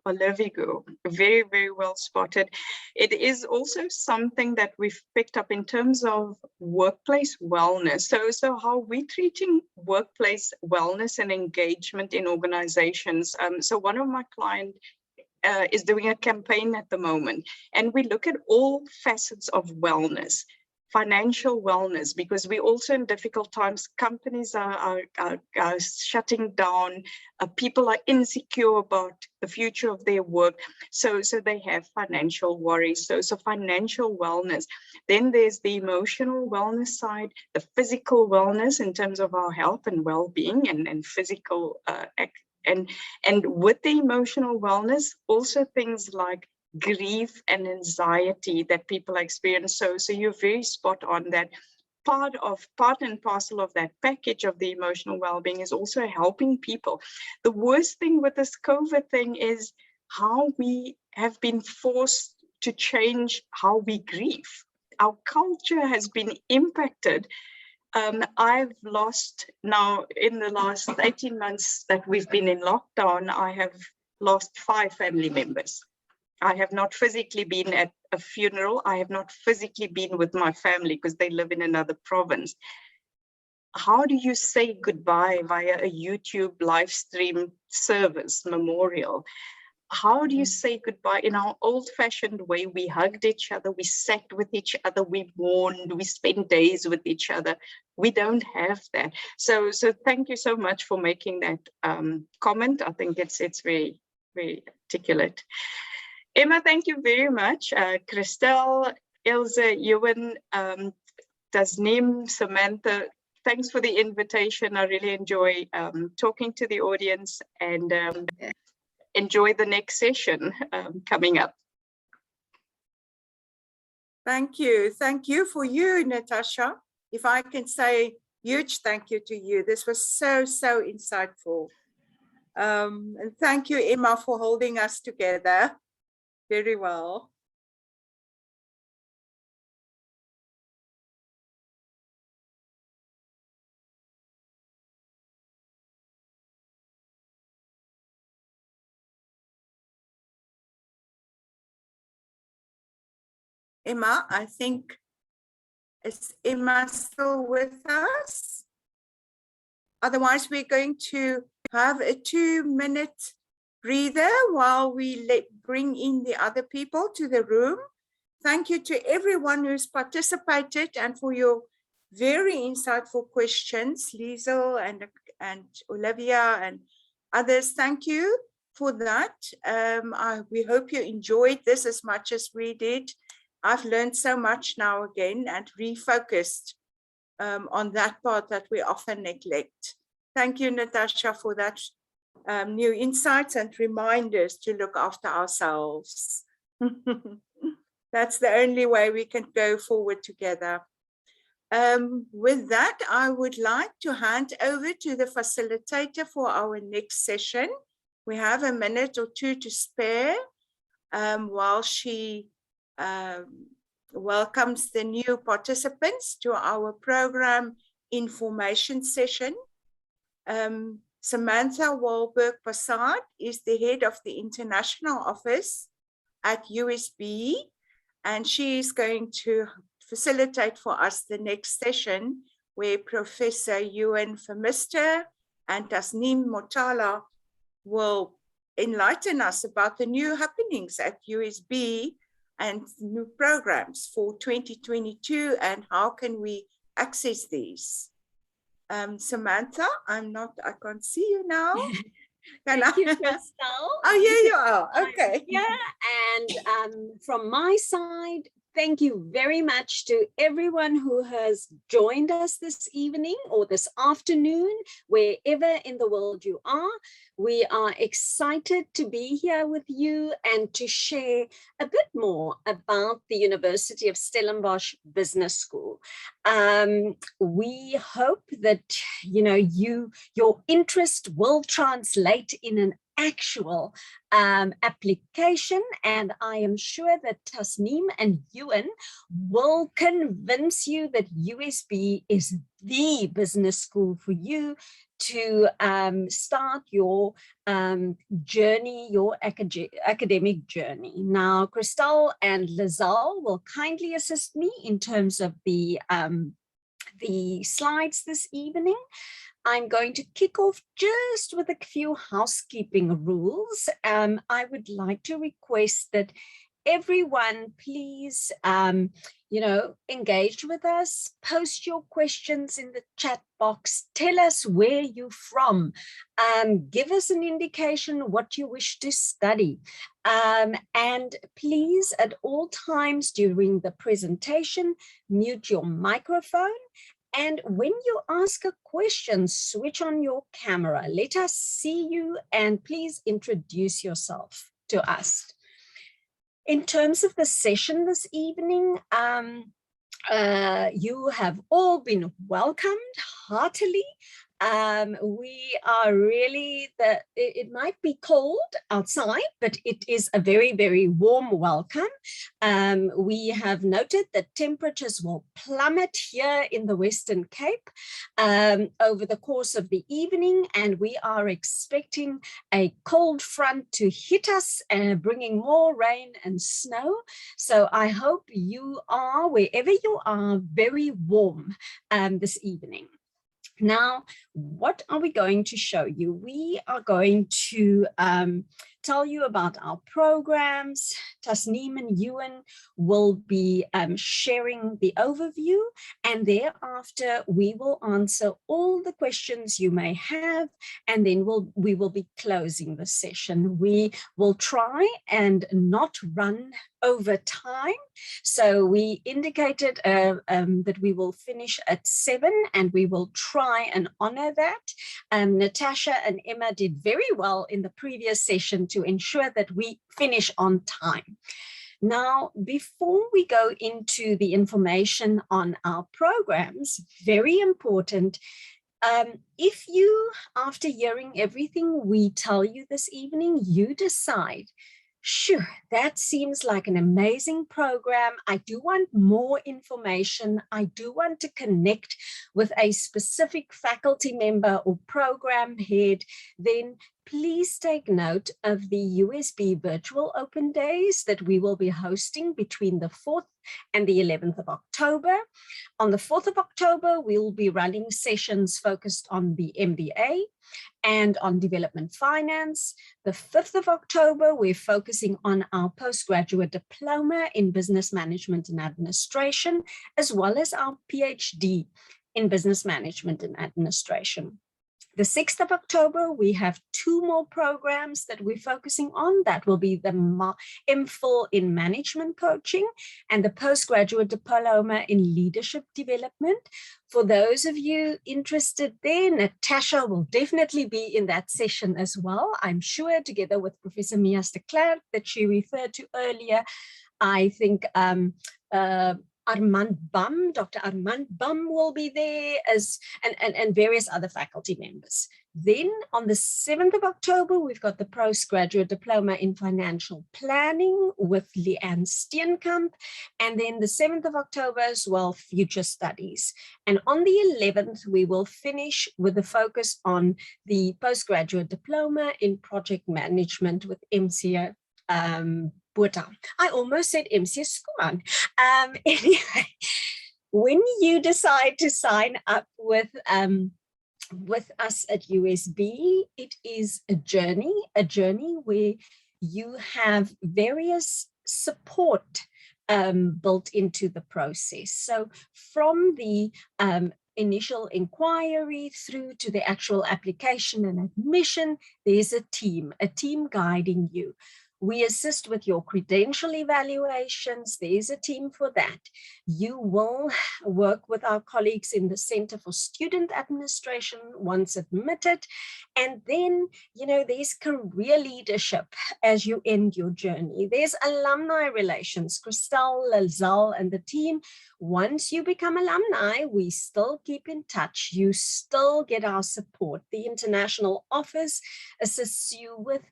Olivigo, very, very well spotted. It is also something that we've picked up in terms of workplace wellness. So how we're treating workplace wellness and engagement in organizations. So one of my clients is doing a campaign at the moment, and we look at all facets of wellness. Financial wellness, because we also in difficult times, companies are shutting down, people are insecure about the future of their work, so they have financial worries, so financial wellness. Then there's the emotional wellness side, the physical wellness in terms of our health and well-being and physical and with the emotional wellness, also things like grief and anxiety that people experience. So you're very spot on that. Part and parcel of that package of the emotional well-being is also helping people. The worst thing with this COVID thing is how we have been forced to change how we grieve. Our culture has been impacted. I've lost now in the last 18 months that we've been in lockdown, I have lost 5 family members. I have not physically been at a funeral. I have not physically been with my family because they live in another province. How do you say goodbye via a YouTube live stream service, memorial? How do you say goodbye in our old-fashioned way? We hugged each other, we sat with each other, we mourned, we spent days with each other. We don't have that. So thank you so much for making that comment. I think it's very, very articulate. Emma, thank you very much. Christelle, Ilse, Ewan, Tasneem, Samantha, thanks for the invitation. I really enjoy talking to the audience, and enjoy the next session coming up. Thank you. Thank you for you, Natasha. If I can say huge thank you to you. This was so insightful. And thank you, Emma, for holding us together very well. Emma, I think, is Emma still with us? Otherwise, we're going to have a 2-minute breather while we bring in the other people to the room. Thank you to everyone who's participated and for your very insightful questions, Liesel and Olivia and others. Thank you for that. We hope you enjoyed this as much as we did. I've learned so much now again and refocused on that part that we often neglect. Thank you, Natasha, for that new insights and reminders to look after ourselves. That's the only way we can go forward together. With that, I would like to hand over to the facilitator for our next session. We have a minute or two to spare while she welcomes the new participants to our program information session. Samantha Wahlberg-Passard is the head of the international office at USB, and she is going to facilitate for us the next session where Professor Ewan Vermister and Tasneem Motala will enlighten us about the new happenings at USB and new programs for 2022 and how can we access these. Samantha, I can't see you now. Thank you, Crystal. Oh, here you are. Okay. Yeah, and from my side, thank you very much to everyone who has joined us this evening or this afternoon, wherever in the world you are. We are excited to be here with you and to share a bit more about the University of Stellenbosch Business School. We hope that your interest will translate in an actual application, and I am sure that Tasneem and Ewan will convince you that USB is the business school for you to start your journey, your academic journey. Now, Crystal and Lizelle will kindly assist me in terms of the slides this evening. I'm going to kick off just with a few housekeeping rules. I would like to request that everyone please, engage with us, post your questions in the chat box, tell us where you're from, give us an indication what you wish to study. And please, at all times during the presentation, mute your microphone. And when you ask a question, switch on your camera. Let us see you and please introduce yourself to us. In terms of the session this evening, you have all been welcomed heartily. We are really, it might be cold outside, but it is a very, very warm welcome. We have noted that temperatures will plummet here in the Western Cape over the course of the evening, and we are expecting a cold front to hit us and bringing more rain and snow. So I hope you are, wherever you are, very warm this evening. Now, what are we going to show you? We are going to tell you about our programs. Tasneem and Ewan will be sharing the overview, and thereafter we will answer all the questions you may have, and then we will be closing the session. We will try and not run over time. So we indicated that we will finish at 7, and we will try and honor that. Natasha and Emma did very well in the previous session to ensure that we finish on time. Now, before we go into the information on our programs, very important, if you, after hearing everything we tell you this evening, you decide, sure, that seems like an amazing program. I do want more information. I do want to connect with a specific faculty member or program head. Then please take note of the USB Virtual Open Days that we will be hosting between the 4th and the 11th of October. On the 4th of October, we'll be running sessions focused on the MBA and on development finance. The 5th of October, we're focusing on our postgraduate diploma in business management and administration, as well as our PhD in business management and administration. The 6th of October, we have 2 more programs that we're focusing on. That will be the MPhil in management coaching and the postgraduate diploma in leadership development. For those of you interested there, Natasha will definitely be in that session as well, I'm sure, together with Professor Mia de Klerk that she referred to earlier. I think Armand Bum, Dr. Armand Bum will be there, and various other faculty members. Then on the 7th of October, we've got the Postgraduate Diploma in Financial Planning with Leanne Steenkamp. And then the 7th of October as well, Future Studies. And on the 11th, we will finish with the focus on the Postgraduate Diploma in Project Management with MCA Botha. I almost said MCA Skuman. Anyway, when you decide to sign up with us at USB, it is a journey where you have various support built into the process. So from the initial inquiry through to the actual application and admission, there's a team guiding you. We assist with your credential evaluations. There's a team for that. You will work with our colleagues in the Center for Student Administration once admitted. And then, you know, there's career leadership as you end your journey. There's alumni relations, Christelle, Lazal, and the team. Once you become alumni, we still keep in touch. You still get our support. The international office assists you with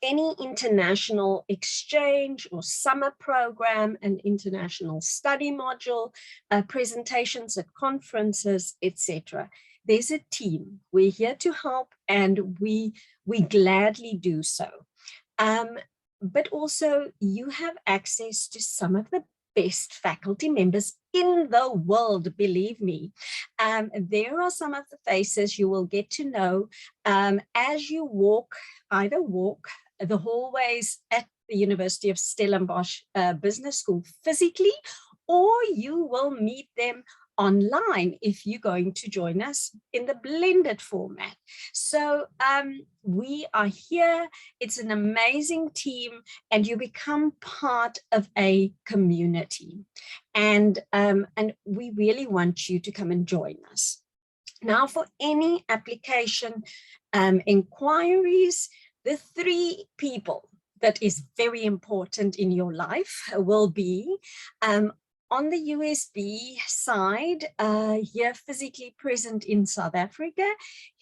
any international exchange or summer program, an international study module, presentations at conferences, etc. There's a team. We're here to help, and we gladly do so. But also you have access to some of the best faculty members in the world, believe me. There are some of the faces you will get to know as you either walk the hallways at the University of Stellenbosch Business School physically, or you will meet them online if you're going to join us in the blended format. So we are here. It's an amazing team, and you become part of a community. And we really want you to come and join us. Now, for any application inquiries, the 3 people that is very important in your life will be on the USB side, here physically present in South Africa,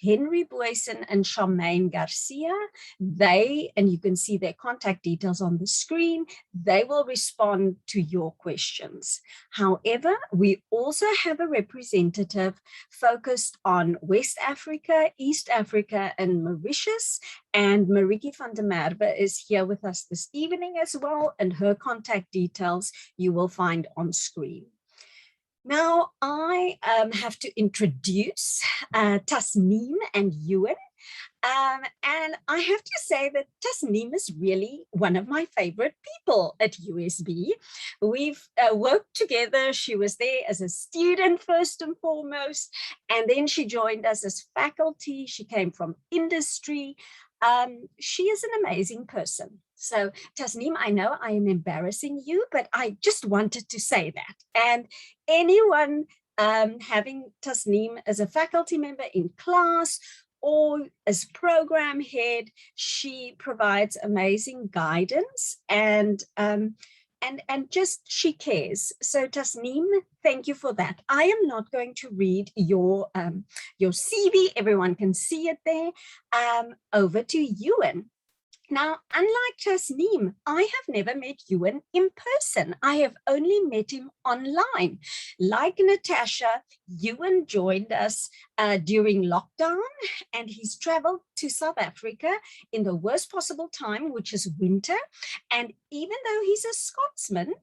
Henry Boyson and Charmaine Garcia. They, and you can see their contact details on the screen, they will respond to your questions. However, we also have a representative focused on West Africa, East Africa, and Mauritius. And Mariki van der Merwe is here with us this evening as well, and her contact details you will find on screen. Now, I have to introduce Tasneem and Ewan. And I have to say that Tasneem is really one of my favorite people at USB. We've worked together. She was there as a student first and foremost, and then she joined us as faculty. She came from industry. She is an amazing person. So Tasneem, I know I am embarrassing you, but I just wanted to say that. And anyone having Tasneem as a faculty member in class or as program head, she provides amazing guidance and just she cares. So Tasneem, thank you for that. I am not going to read your CV. Everyone can see it there. Over to Ewan. Now, unlike Tasneem, I have never met Ewan in person. I have only met him online. Like Natasha, Ewan joined us during lockdown, and he's traveled to South Africa in the worst possible time, which is winter. And even though he's a Scotsman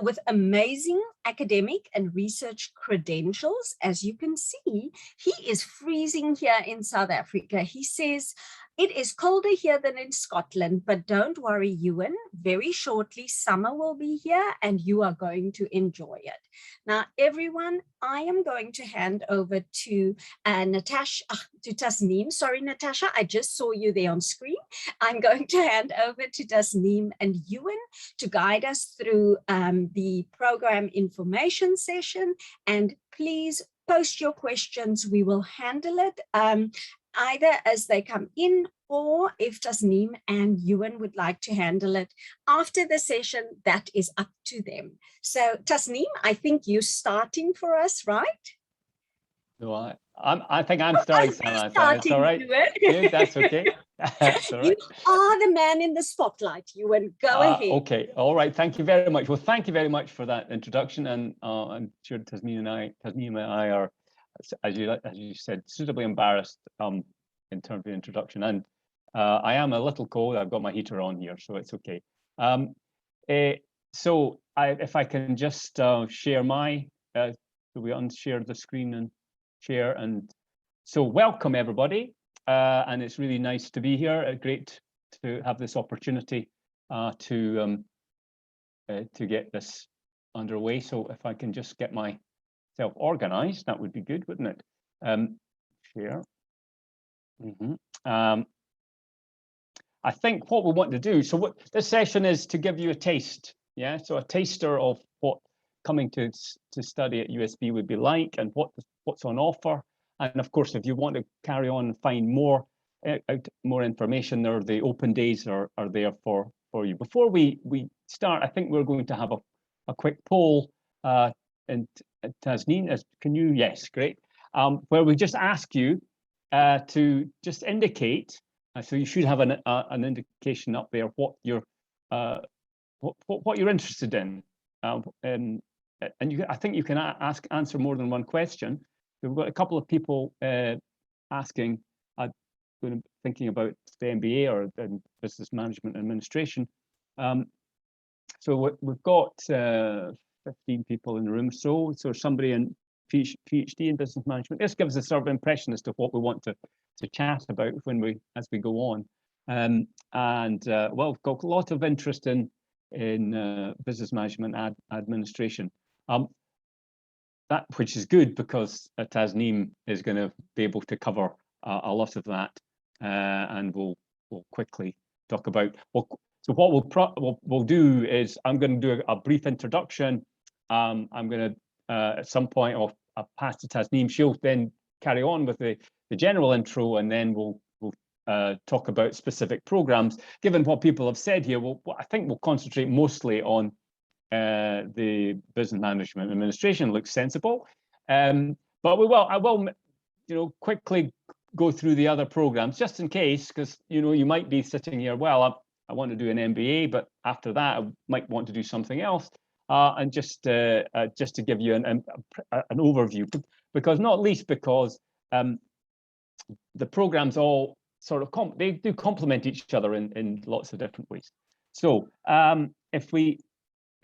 with amazing academic and research credentials, as you can see, he is freezing here in South Africa. He says, "It is colder here than in Scotland, but don't worry, Ewan, very shortly summer will be here and you are going to enjoy it." Now, everyone, I am going to hand over to Tasneem. Sorry, Natasha, I just saw you there on screen. I'm going to hand over to Tasneem and Ewan to guide us through the program information session. And please post your questions. We will handle it either as they come in, or if Tasneem and Ewan would like to handle it after the session, that is up to them. So Tasneem, I think you're starting for us, right? No, I think I'm starting, Samantha. It's all right. Good, that's okay. That's all right. You are the man in the spotlight. You will go ahead. Okay, all right. Thank you very much. Well, thank you very much for that introduction. And I'm sure Tasneem and I are, as you said, suitably embarrassed in terms of the introduction. And I am a little cold. I've got my heater on here, so it's okay. So if I can just share my, so we unshare the screen and share. And so welcome everybody. And it's really nice to be here. Great to have this opportunity to get this underway. So if I can just get myself organized, that would be good, wouldn't it? Share. I think what we want to do, so what this session is to give you a taste, yeah, so a taster of what coming to study at USB would be like and what's on offer. And of course, if you want to carry on and find more information, there the open days are there for you. Before we start, I think we're going to have a quick poll. And Tasneem, can you? Yes, great. Where we just ask you to just indicate. So you should have an indication up there what you're interested in, and I think you can answer more than one question. We've got a couple of people asking, thinking about the MBA or business management administration. So we've got 15 people in the room. So somebody in PhD in business management. This gives us a sort of impression as to what we want to chat about as we go on. Well, we've got a lot of interest in business management administration. That which is good because Tasneem is going to be able to cover a lot of that, and we'll quickly talk about. So what we'll do is I'm going to do a brief introduction. I'm going to at some point I'll pass to Tasneem. She'll then carry on with the general intro, and then we'll talk about specific programs. Given what people have said here, I think we'll concentrate mostly on the business management administration. Looks sensible, but I will quickly go through the other programs just in case, because you might be sitting here. Well, I want to do an MBA, but after that I might want to do something else. And just to give you an overview, because not least because the programs all sort of they do complement each other in lots of different ways. So if we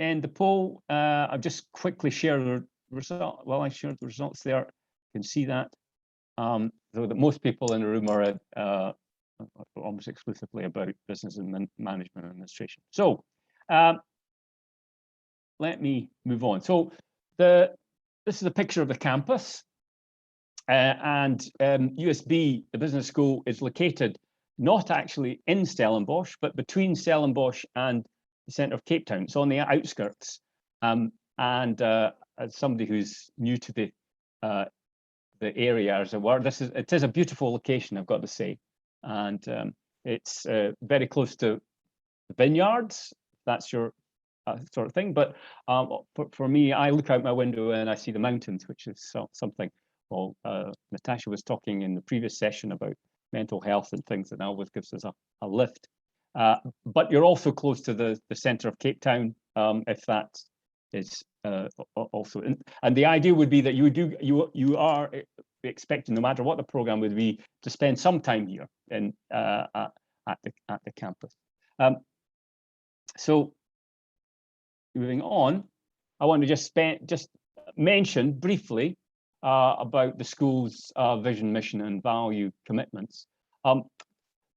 end the poll, I'll just quickly share the result. Well, I shared the results there. You can see that. So that most people in the room are almost exclusively about business and management administration. So let me move on. So this is a picture of the campus, and USB, the business school, is located not actually in Stellenbosch, but between Stellenbosch and the centre of Cape Town. It's on the outskirts. And as somebody who's new to the area, as it were, it is a beautiful location, I've got to say, and it's very close to the vineyards. That's your sort of thing. But for me, I look out my window and I see the mountains, which is something. Well, Natasha was talking in the previous session about mental health and things, that always gives us a lift. But you're also close to the centre of Cape Town, if that is also. And the idea would be that you are expecting, no matter what the program would be, to spend some time here at the campus. So moving on, I want to just mention briefly about the school's vision, mission, and value commitments,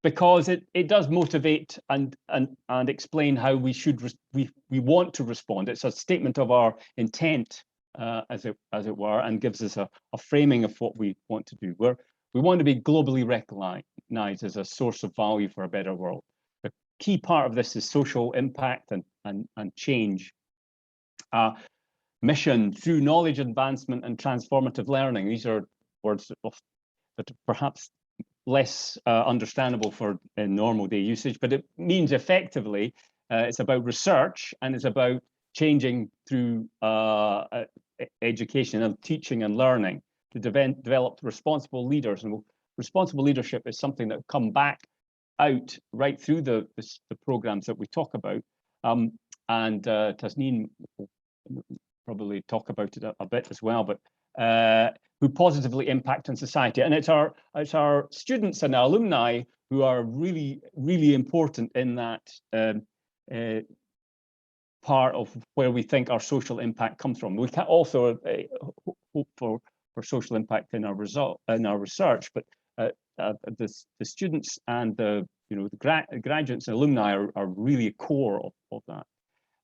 because it does motivate and explain how we want to respond. It's a statement of our intent, as it were, and gives us a framing of what we want to do. We want to be globally recognized as a source of value for a better world. The key part of this is social impact and change. Mission through knowledge advancement and transformative learning. These are words that are perhaps less understandable in normal day usage, but it means effectively it's about research, and it's about changing through education and teaching and learning to develop responsible leaders. And responsible leadership is something that come back out right through the programs that we talk about. And Tasneem will probably talk about it a bit as well, but who positively impact on society. And it's our students and our alumni who are really, really important in that part of where we think our social impact comes from. We can also hope for social impact in our research, but the students and the graduates and alumni are really a core of that.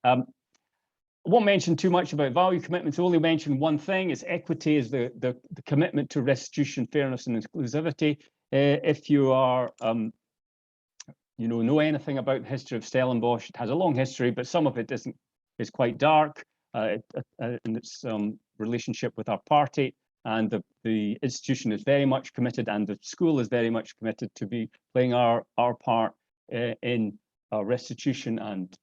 I won't mention too much about value commitments. Only mention one thing: is equity, is the commitment to restitution, fairness, and inclusivity. If you are know anything about the history of Stellenbosch, it has a long history, but some of it is quite dark in its relationship with our party. And the institution is very much committed, and the school is very much committed to be playing our part in restitution and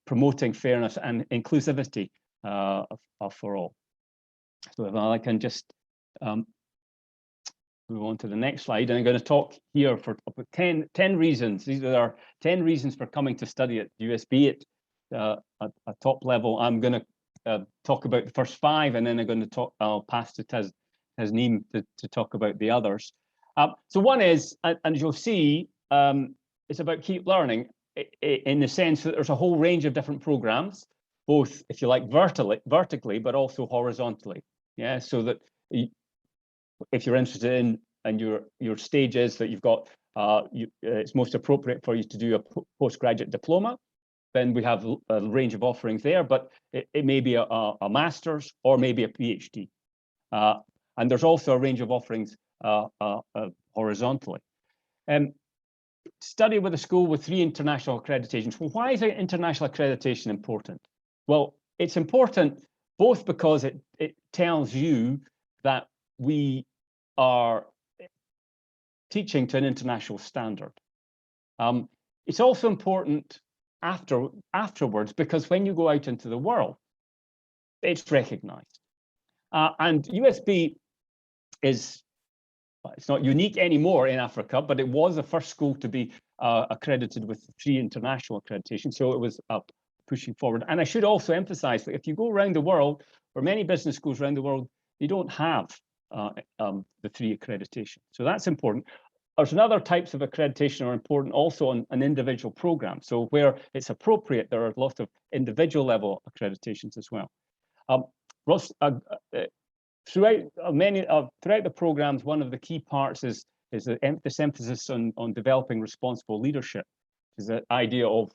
promoting fairness and inclusivity for all. So if I can just move on to the next slide, and I'm going to talk here for about 10 reasons. These are 10 reasons for coming to study at USB at a top level. I'm going to talk about the first 5, and then I'm going to I'll pass to Tasneem to talk about the others. So one is, and you'll see, it's about keep learning in the sense that there's a whole range of different programs, both, if you like, vertically, but also horizontally. Yeah, so that if you're interested in, and your stage is that you've got, it's most appropriate for you to do a postgraduate diploma, then we have a range of offerings there, but it may be a master's or maybe a PhD. And there's also a range of offerings horizontally. Study with a school with 3 international accreditations. Well, why is international accreditation important? Well, it's important both because it tells you that we are teaching to an international standard. It's also important afterwards, because when you go out into the world, it's recognized. And USB it's not unique anymore in Africa, but it was the first school to be accredited with 3 international accreditations. So it was pushing forward. And I should also emphasize that if you go around the world, or many business schools around the world, they don't have the 3 accreditations. So that's important. There's another types of accreditation are important also on an individual program. So where it's appropriate, there are lots of individual level accreditations as well. Throughout the programs, one of the key parts is this emphasis on developing responsible leadership, is the idea of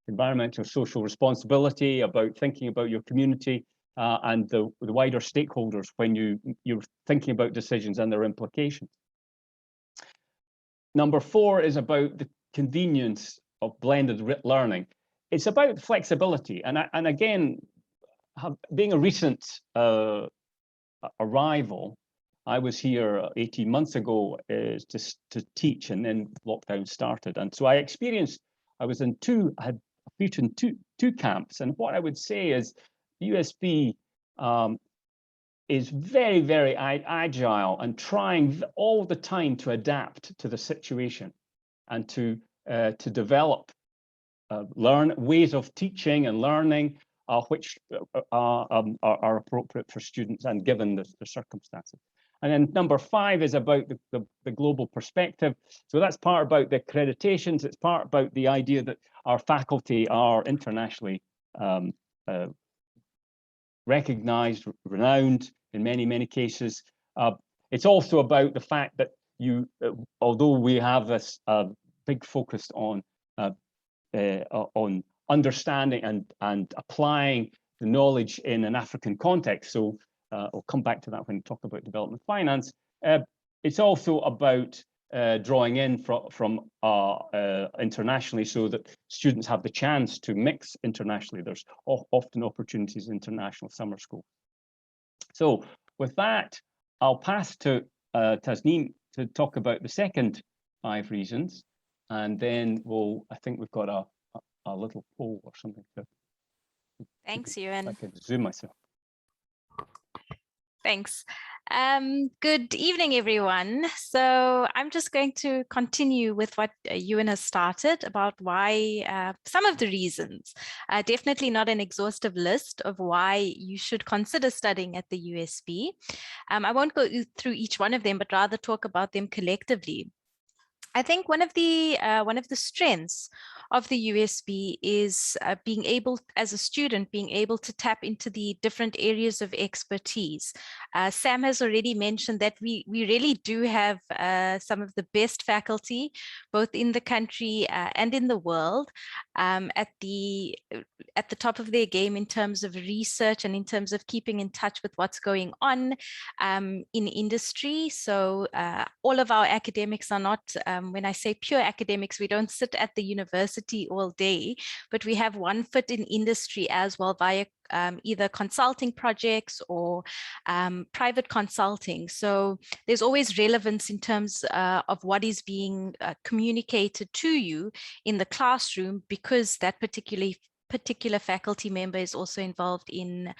environmental social responsibility, about thinking about your community and the wider stakeholders when you're thinking about decisions and their implications. Number 4 is about the convenience of blended learning. It's about flexibility, and again, being a recent arrival, I was here 18 months ago to teach, and then lockdown started, and so I was in I had a feature in two camps, and what I would say is USB is very, very agile and trying all the time to adapt to the situation and to develop ways of teaching and learning which are appropriate for students and given the circumstances. And then number 5 is about the global perspective. So that's part about the accreditations. It's part about the idea that our faculty are internationally recognized, renowned in many cases. It's also about the fact that although we have this big focus on understanding and applying the knowledge in an African context, so I'll come back to that when we talk about development finance. It's also about drawing in from internationally, so that students have the chance to mix internationally. There's often opportunities in international summer school. So with that, I'll pass to Tasneem to talk about the second 5 reasons, and then I think we've got a little poll or something to. Thanks, Ewan. I can zoom myself. Thanks. Good evening, everyone. So I'm just going to continue with what Ewan has started about why, some of the reasons, definitely not an exhaustive list of why you should consider studying at the USB. I won't go through each one of them, but rather talk about them collectively. I think one of the strengths of the USB is being able, as a student, being able to tap into the different areas of expertise. Sam has already mentioned that we really do have some of the best faculty, both in the country and in the world, at the top of their game in terms of research and in terms of keeping in touch with what's going on in industry. So all of our academics are not, when I say pure academics, we don't sit at the university all day, but we have one foot in industry as well via either consulting projects or private consulting. So there's always relevance in terms of what is being communicated to you in the classroom, because that particular faculty member is also involved in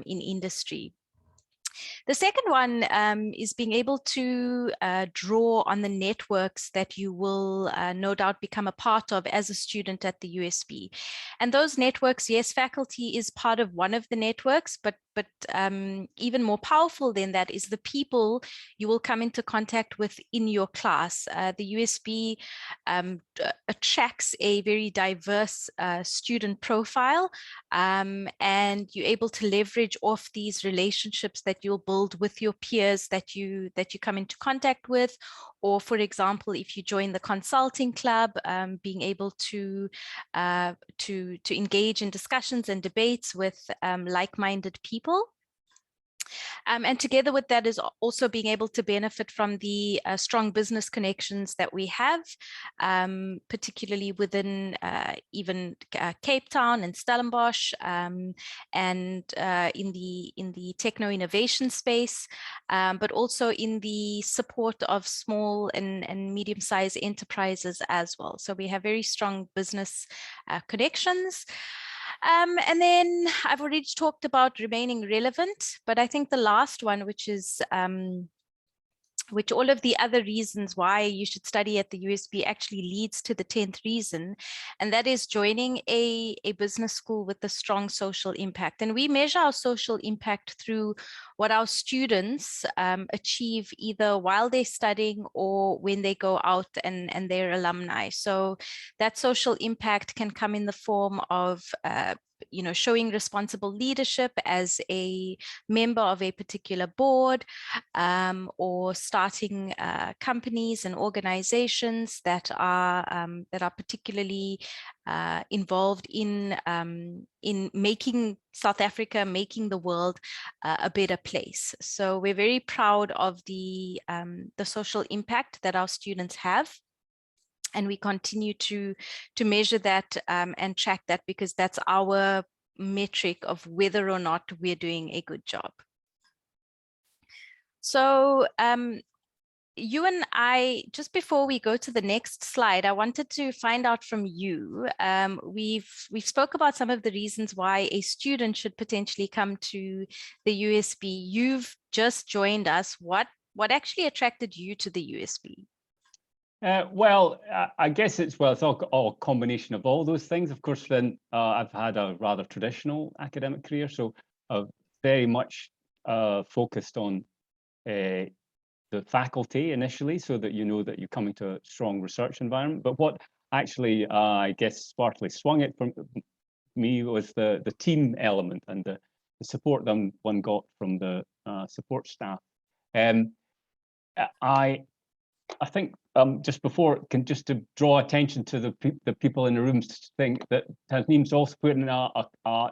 industry. The second one is being able to draw on the networks that you will no doubt become a part of as a student at the USB. And those networks, yes, faculty is part of one of the networks, but even more powerful than that is the people you will come into contact with in your class. The USB attracts a very diverse student profile, and you're able to leverage off these relationships that you'll build with your peers that you come into contact with. Or, for example, if you join the consulting club, being able to engage in discussions and debates with like-minded people. And together with that is also being able to benefit from the strong business connections that we have, particularly within even Cape Town and Stellenbosch, and in the techno innovation space, but also in the support of small and medium-sized enterprises as well. So we have very strong business connections. And then I've already talked about remaining relevant, but I think the last one, which is which all of the other reasons why you should study at the USB actually leads to the 10th reason, and that is joining a business school with a strong social impact. And we measure our social impact through what our students achieve either while they're studying or when they go out and they're alumni. So that social impact can come in the form of showing responsible leadership as a member of a particular board, or starting companies and organizations that are particularly involved in making South Africa, making the world a better place. So we're very proud of the social impact that our students have. And we continue to measure that and track that, because that's our metric of whether or not we're doing a good job. So you and I, just before we go to the next slide, I wanted to find out from you. We've spoke about some of the reasons why a student should potentially come to the USB. You've just joined us. What actually attracted you to the USB? Well, I guess it's all a combination of all those things. Of course, then I've had a rather traditional academic career, so very much focused on the faculty initially, so that you know that you come into a strong research environment. But what actually, I guess, partly swung it from me was the team element and the support that one got from the support staff. I think just before, just to draw attention to the people in the room, think that Tasneem's also put in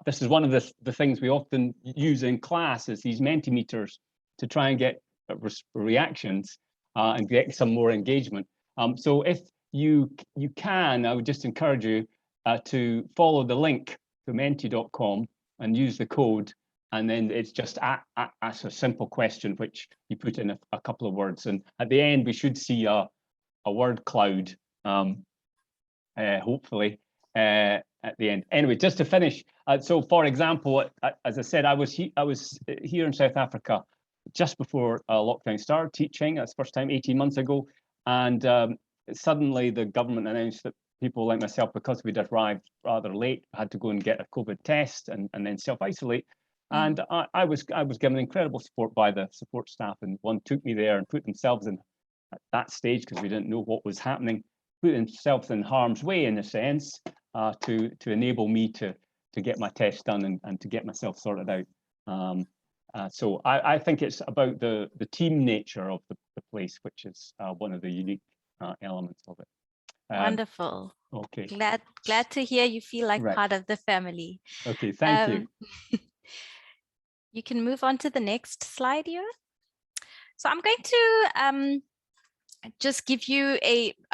this is one of the things we often use in class, is these Mentimeters to try and get reactions and get some more engagement. So if you can, I would just encourage you to follow the link to menti.com and use the code. And then it's just ask a simple question, which you put in a couple of words. And at the end, we should see a word cloud, hopefully, at the end. Anyway, just to finish, so for example, as I said, I was here in South Africa just before lockdown started teaching. That's the first time 18 months ago. And suddenly the government announced that people like myself, because we'd arrived rather late, had to go and get a COVID test and then self-isolate. And I was given incredible support by the support staff, and one took me there and put themselves in, at that stage, because we didn't know what was happening, put themselves in harm's way in a sense, to enable me to get my test done and to get myself sorted out. So I think it's about the team nature of the place, which is one of the unique elements of it. Wonderful. Okay. Glad to hear you feel like Right. part of the family. Okay, thank you. You can move on to the next slide here. So I'm going to just give you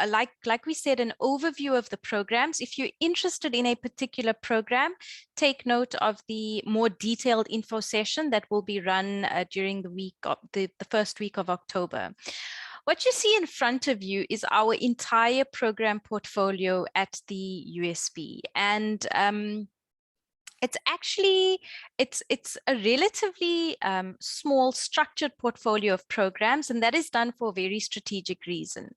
like we said, an overview of the programs. If you're interested in a particular program, take note of the more detailed info session that will be run during the week of the first week of October. What you see in front of you is our entire program portfolio at the USB, and it's actually it's a relatively small structured portfolio of programs, and that is done for a very strategic reason.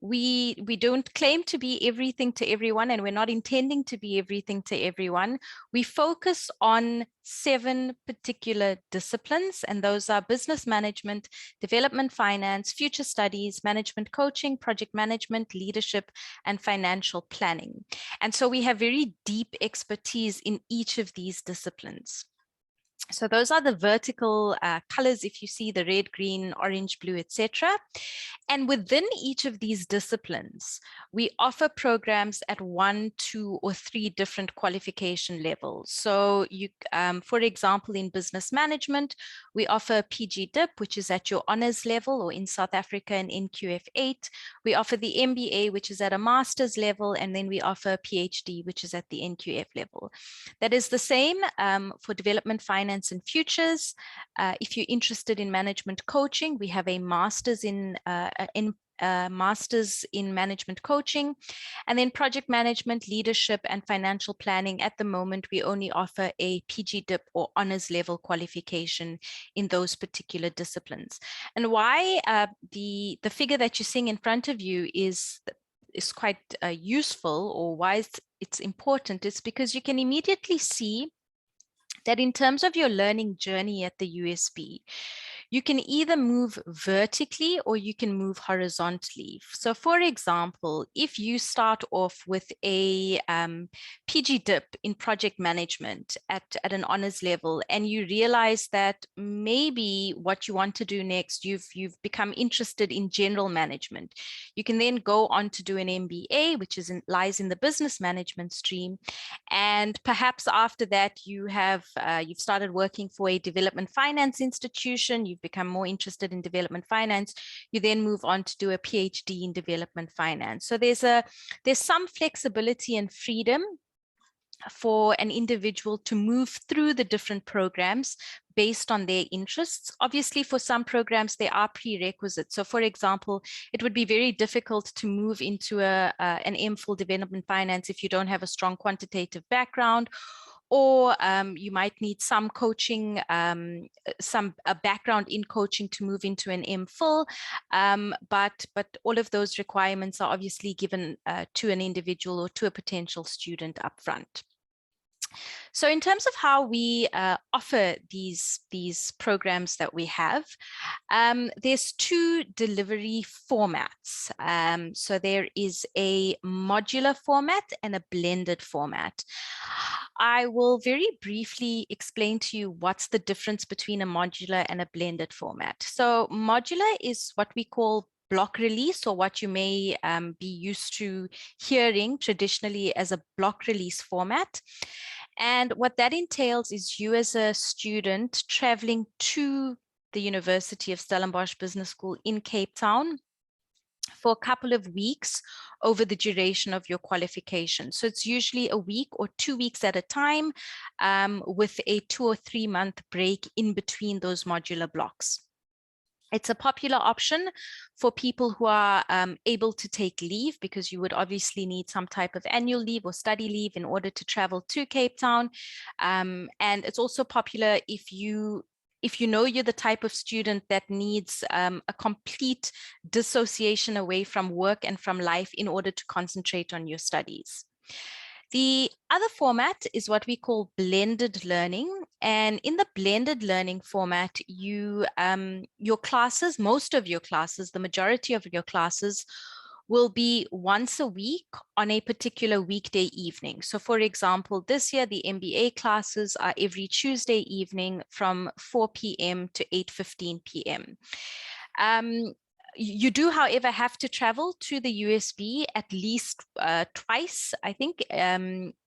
We don't claim to be everything to everyone, and we're not intending to be everything to everyone. We focus on 7 particular disciplines, and those are business management, development finance, future studies, management coaching, project management, leadership, and financial planning. And so we have very deep expertise in each of these disciplines. So those are the vertical colors, if you see the red, green, orange, blue, etc. And within each of these disciplines, we offer programs at 1, 2, or 3 different qualification levels. So you, for example, in business management, we offer PG-DIP, which is at your honors level, or in South Africa an NQF 8. We offer the MBA, which is at a master's level, and then we offer PhD, which is at the NQF level. That is the same for development finance and futures. If you're interested in management coaching, we have a master's in management coaching, and then project management, leadership, and financial planning. At the moment, we only offer a PG-DIP or honors level qualification in those particular disciplines. And why the figure that you're seeing in front of you is quite useful, or why it's important, is because you can immediately see that in terms of your learning journey at the USB, you can either move vertically or you can move horizontally. So for example, if you start off with a PG-DIP in project management at an honors level, and you realize that maybe what you want to do next, you've become interested in general management, you can then go on to do an MBA, which lies in the business management stream. And perhaps after that, you've started working for a development finance institution, you've become more interested in development finance, you then move on to do a PhD in development finance. So there's some flexibility and freedom for an individual to move through the different programs based on their interests. Obviously, for some programs, there are prerequisites. So for example, it would be very difficult to move into an MPhil development finance if you don't have a strong quantitative background, or you might need some coaching, a background in coaching to move into an MPhil. But all of those requirements are obviously given to an individual or to a potential student upfront. So in terms of how we offer these programs that we have, there's 2 delivery formats. So there is a modular format and a blended format. I will very briefly explain to you what's the difference between a modular and a blended format. So modular is what we call block release, or what you may be used to hearing traditionally as a block release format. And what that entails is you as a student traveling to the University of Stellenbosch Business School in Cape Town for a couple of weeks over the duration of your qualification. So it's usually a week or 2 weeks at a time, with a 2 or 3 month break in between those modular blocks. It's a popular option for people who are able to take leave, because you would obviously need some type of annual leave or study leave in order to travel to Cape Town. And it's also popular if you if you know you're the type of student that needs a complete dissociation away from work and from life in order to concentrate on your studies. The other format is what we call blended learning. And in the blended learning format, your classes, most of your classes, the majority of your classes will be once a week on a particular weekday evening. So for example, this year, the MBA classes are every Tuesday evening from 4 p.m. to 8:15 p.m. You do, however, have to travel to the USB at least twice, I think,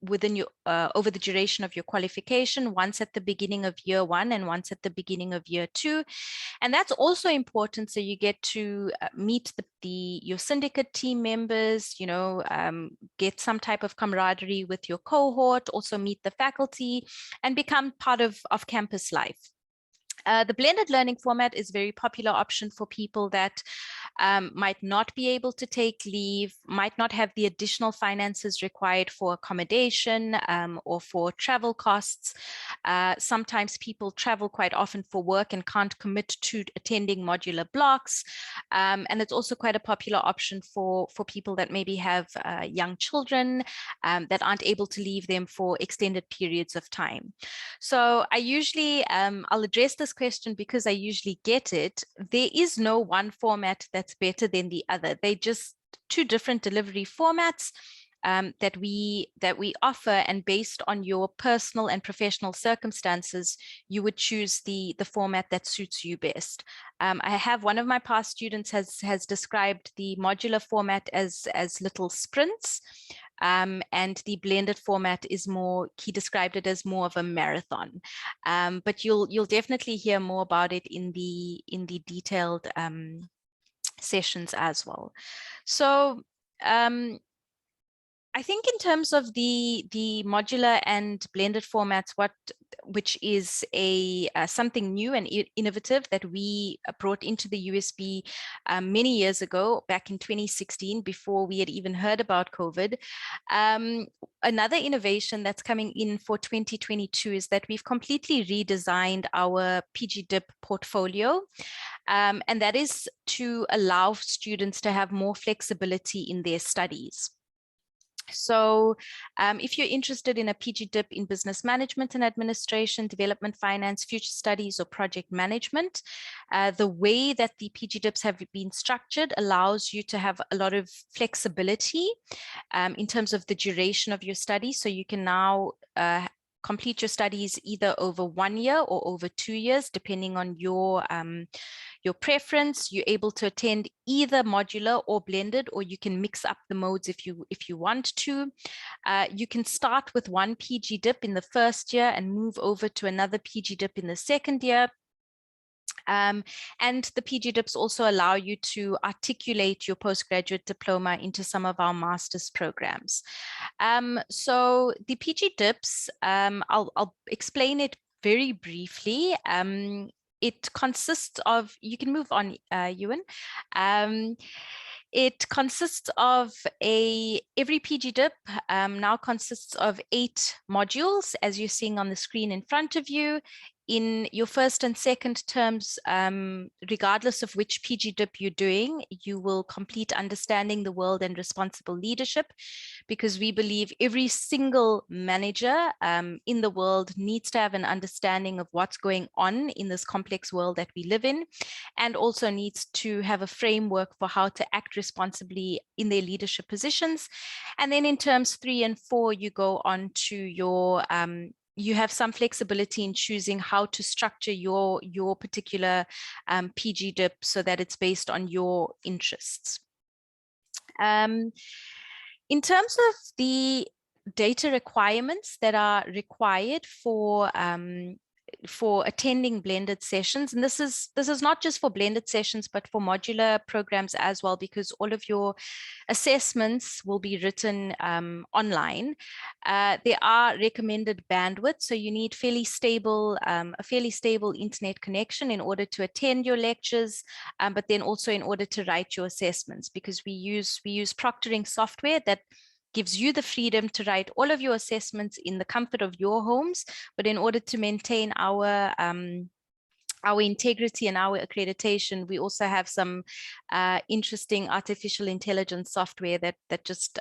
within your over the duration of your qualification, once at the beginning of year 1 and once at the beginning of year 2. And that's also important, so you get to meet your syndicate team members, you know, get some type of camaraderie with your cohort, also meet the faculty and become part of campus life. The blended learning format is a very popular option for people that might not be able to take leave, might not have the additional finances required for accommodation or for travel costs. Sometimes people travel quite often for work and can't commit to attending modular blocks. And it's also quite a popular option for people that maybe have young children that aren't able to leave them for extended periods of time. So I usually, I'll address this question because I usually get it. There is no one format that's better than the other. They're just two different delivery formats that we offer, and based on your personal and professional circumstances, you would choose the format that suits you best. I have one of my past students has described the modular format as little sprints. And the blended format is more, he described it as more of a marathon. But you'll definitely hear more about it in the detailed sessions as well. So I think in terms of the modular and blended formats, which is something new and innovative that we brought into the USB many years ago, back in 2016, before we had even heard about COVID. Another innovation that's coming in for 2022 is that we've completely redesigned our PGDIP portfolio. And that is to allow students to have more flexibility in their studies. So if you're interested in a PGDIP in business management and administration, development finance, future studies, or project management, the way that the PGDIPs have been structured allows you to have a lot of flexibility in terms of the duration of your study. So you can now complete your studies either over 1 year or over 2 years, depending on your preference. You're able to attend either modular or blended, or you can mix up the modes if you want to. You can start with one PGDIP in the first year and move over to another PGDIP in the second year. And the PGDIPs also allow you to articulate your postgraduate diploma into some of our master's programs. So the PGDIPs, I'll explain it very briefly. It consists of, you can move on, Ewan. It consists of every PGDIP now consists of 8 modules, as you're seeing on the screen in front of you. In your first and second terms, regardless of which PGDIP you're doing, you will complete Understanding the World and Responsible Leadership, because we believe every single manager in the world needs to have an understanding of what's going on in this complex world that we live in, and also needs to have a framework for how to act responsibly in their leadership positions. And then in terms 3 and 4, you go on to your you have some flexibility in choosing how to structure your particular PGDIP so that it's based on your interests. In terms of the data requirements that are required for attending blended sessions, and this is not just for blended sessions, but for modular programs as well, because all of your assessments will be written online. There are recommended bandwidth, so you need a fairly stable internet connection in order to attend your lectures, but then also in order to write your assessments, because we use proctoring software that gives you the freedom to write all of your assessments in the comfort of your homes. But in order to maintain our our integrity and our accreditation, we also have some interesting artificial intelligence software that just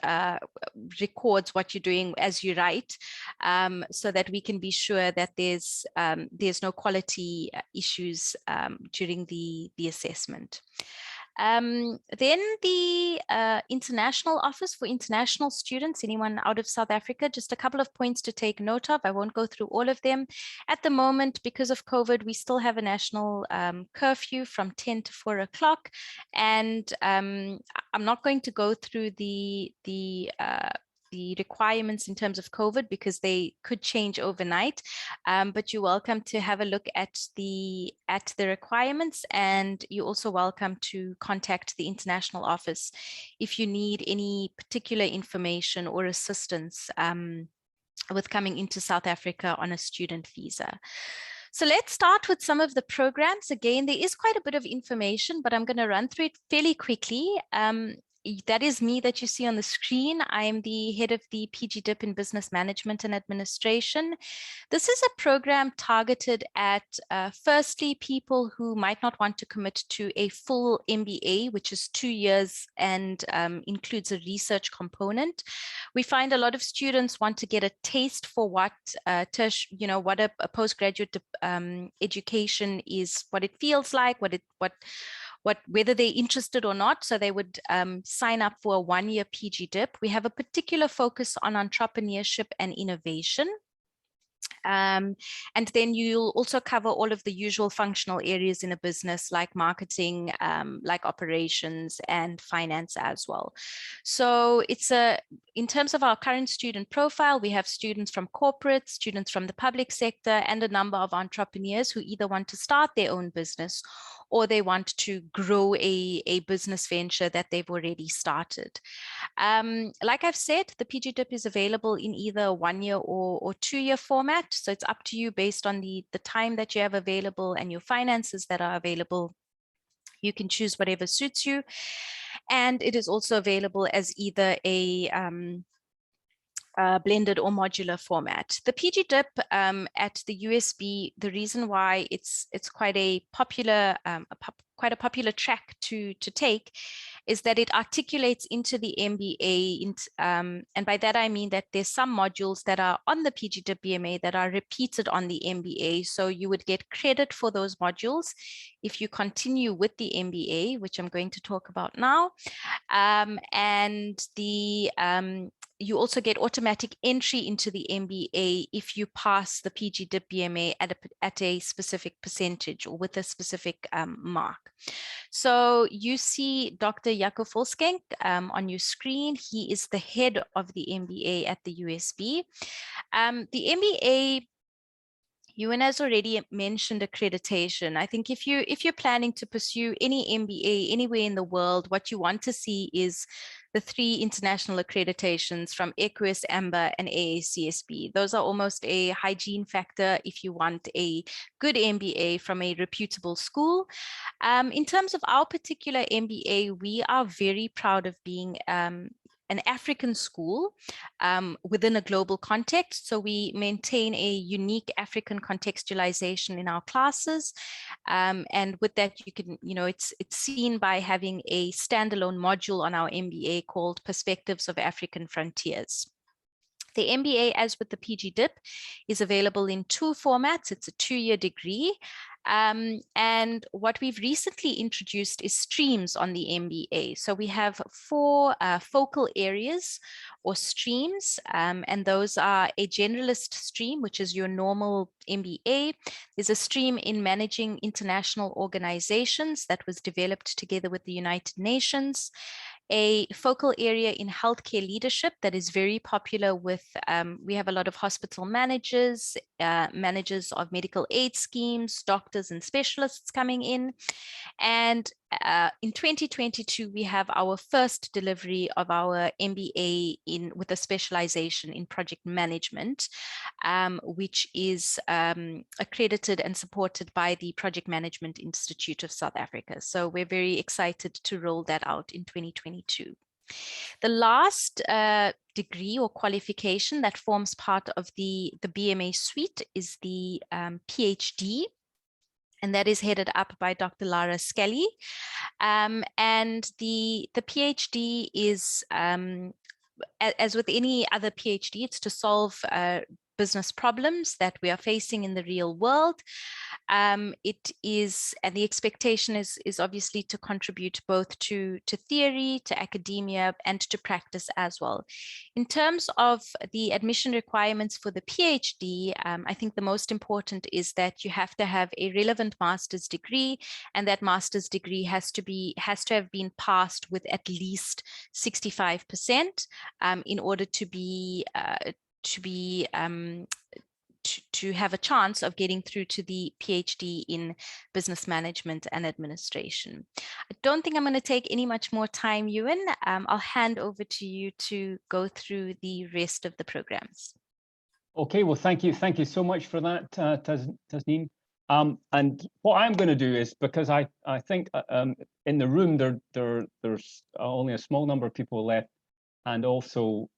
records what you're doing as you write, so that we can be sure that there's no quality issues during the assessment. Then the international office for international students, anyone out of South Africa, just a couple of points to take note of. I won't go through all of them. At the moment, because of COVID, we still have a national curfew from 10 to 4 o'clock. And I'm not going to go through the requirements in terms of COVID because they could change overnight, but you're welcome to have a look at the requirements, and you're also welcome to contact the international office if you need any particular information or assistance with coming into South Africa on a student visa. So let's start with some of the programs. Again, there is quite a bit of information, but I'm going to run through it fairly quickly. That is me that you see on the screen. I am the head of the PG DIP in Business Management and Administration. This is a program targeted at, firstly, people who might not want to commit to a full MBA, which is 2 years and includes a research component. We find a lot of students want to get a taste for what what a postgraduate education is, what it feels like, whether they're interested or not. So they would sign up for a 1-year PG DIP. We have a particular focus on entrepreneurship and innovation. And then you'll also cover all of the usual functional areas in a business, like marketing, like operations and finance as well. So in terms of our current student profile, we have students from corporate, students from the public sector, and a number of entrepreneurs who either want to start their own business or they want to grow a business venture that they've already started. Like I've said, the PG DIP is available in either a 1-year or 2-year format. So it's up to you based on the time that you have available and your finances that are available. You can choose whatever suits you. And it is also available as either a blended or modular format. The PG DIP at the USB, the reason why it's quite a popular track to take is that it articulates into the MBA, and by that I mean that there's some modules that are on the PG DIP BMA that are repeated on the MBA, so you would get credit for those modules if you continue with the MBA, which I'm going to talk about now, and you also get automatic entry into the MBA if you pass the PG DIP BMA at a specific percentage or with a specific mark. So you see Dr. Jaco Volskenk on your screen. He is the head of the MBA at the USB. The MBA, Ewan has already mentioned accreditation. I think if you're planning to pursue any MBA anywhere in the world, what you want to see is the 3 international accreditations from EQUIS, AMBA, and AACSB. Those are almost a hygiene factor if you want a good MBA from a reputable school. In terms of our particular MBA, we are very proud of being an African school within a global context. So we maintain a unique African contextualization in our classes. And with that, you can, it's seen by having a standalone module on our MBA called Perspectives of African Frontiers. The MBA, as with the PG DIP, is available in 2 formats. It's a 2-year degree. And what we've recently introduced is streams on the MBA. So we have 4 focal areas or streams, and those are a generalist stream, which is your normal MBA. There's a stream in managing international organizations that was developed together with the United Nations. A focal area in healthcare leadership that is very popular with, we have a lot of hospital managers, managers of medical aid schemes, doctors and specialists coming in. And in 2022, we have our first delivery of our MBA with a specialization in project management, which is accredited and supported by the Project Management Institute of South Africa. So we're very excited to roll that out in 2022. The last degree or qualification that forms part of the BMA suite is the PhD. and that is headed up by Dr. Lara Skelly. And the PhD is, as with any other PhD, it's to solve business problems that we are facing in the real world. It is, and the expectation is obviously to contribute both to theory, to academia, and to practice as well. In terms of the admission requirements for the PhD, I think the most important is that you have to have a relevant master's degree, and that master's degree has to have been passed with at least 65% in order to have a chance of getting through to the PhD in business management and administration. I don't think I'm going to take any much more time, Ewan. I'll hand over to you to go through the rest of the programs. Okay, well, thank you so much for that, Tasneem. And what I'm going to do is, because I think in the room there's only a small number of people left, and also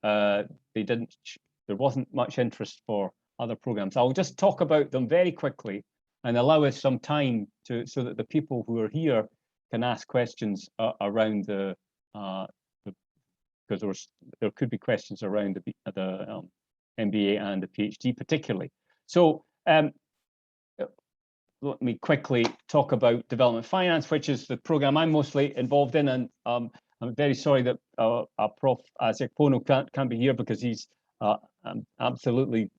there wasn't much interest for other programs. I'll just talk about them very quickly and allow us some time so that the people who are here can ask questions around because there could be questions around the MBA and the PhD particularly. So let me quickly talk about development finance, which is the program I'm mostly involved in, and I'm very sorry that Prof Aziakpono can't be here, because he's absolutely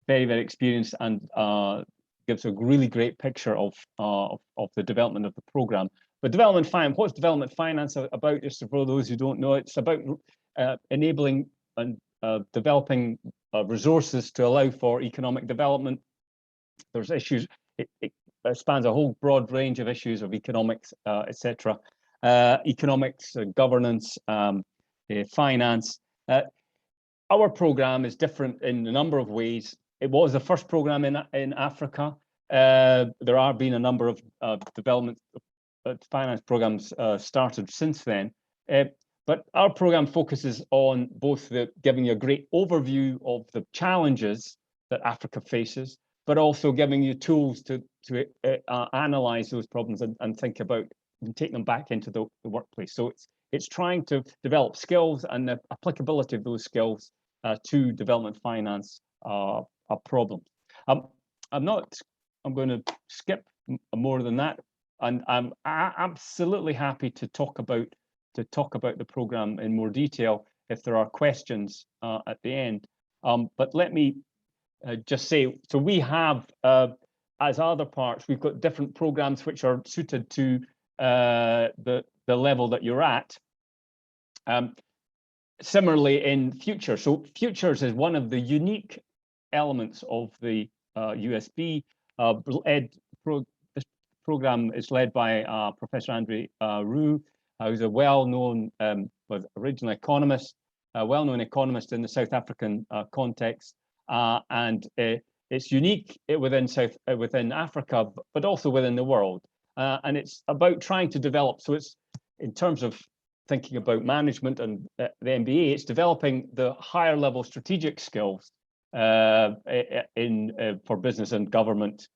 very, very experienced and gives a really great picture of the development of the program. But development finance, what's development finance about? Just for those who don't know, it's about enabling and developing resources to allow for economic development. There's issues, it spans a whole broad range of issues of economics, etc. Economics, governance, finance. Our program is different in a number of ways. It was the first program in Africa. There have been a number of development finance programs started since then. But our program focuses on both giving you a great overview of the challenges that Africa faces, but also giving you tools to analyze those problems and think about and take them back into the workplace. So it's trying to develop skills and the applicability of those skills to development finance problems. I'm going to skip more than that, and I'm absolutely happy to talk about the program in more detail if there are questions at the end. But let me just say, so we have, as other parts, we've got different programs which are suited to the level that you're at. Similarly in Futures. So Futures is one of the unique elements of the USB. This program is led by Professor Andre Roux, who's a well-known, was originally economist, a well-known economist in the South African context, and it's unique within Africa, but also within the world. And it's about trying to develop. So it's in terms of thinking about management and the MBA, it's developing the higher level strategic skills for business and government,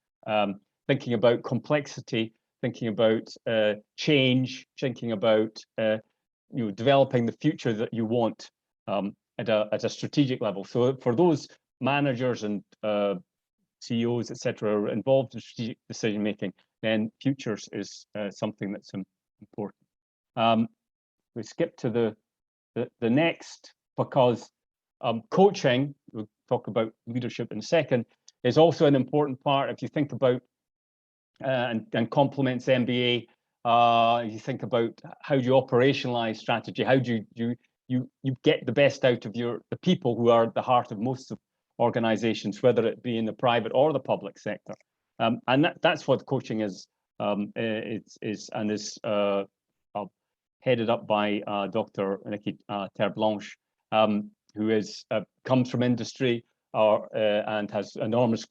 thinking about complexity, thinking about change, thinking about developing the future that you want at a strategic level. So for those managers and CEOs, etc., involved in strategic decision making, then Futures is something that's important. We skip to the next, because coaching, we'll talk about leadership in a second, is also an important part. If you think about and complements MBA, you think about how do you operationalize strategy, how do you get the best out of the people who are at the heart of most of organizations, whether it be in the private or the public sector. And that's what coaching is headed up by Dr. Nikki Terblanche, who comes from industry and has enormous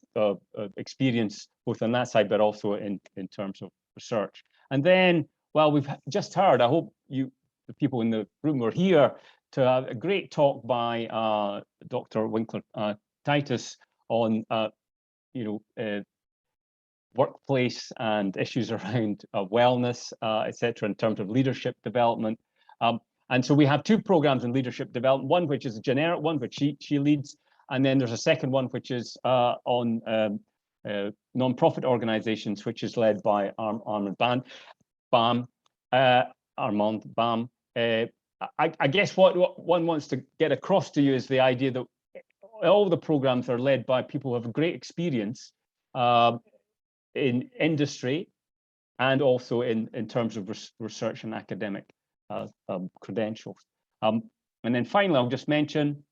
experience both on that side, but also in terms of research. And then, well, we've just heard, I hope the people in the room were here, to have a great talk by Dr. Winkler-Titus on workplace and issues around wellness, etc., in terms of leadership development. And so we have two programs in leadership development, one which is a generic one, which she leads, and then there's a second one which is on non-profit organizations, which is led by Armand Bam. I guess what one wants to get across to you is the idea that all the programs are led by people who have great experience in industry and also in terms of research and academic credentials. And then finally, I'll just mention,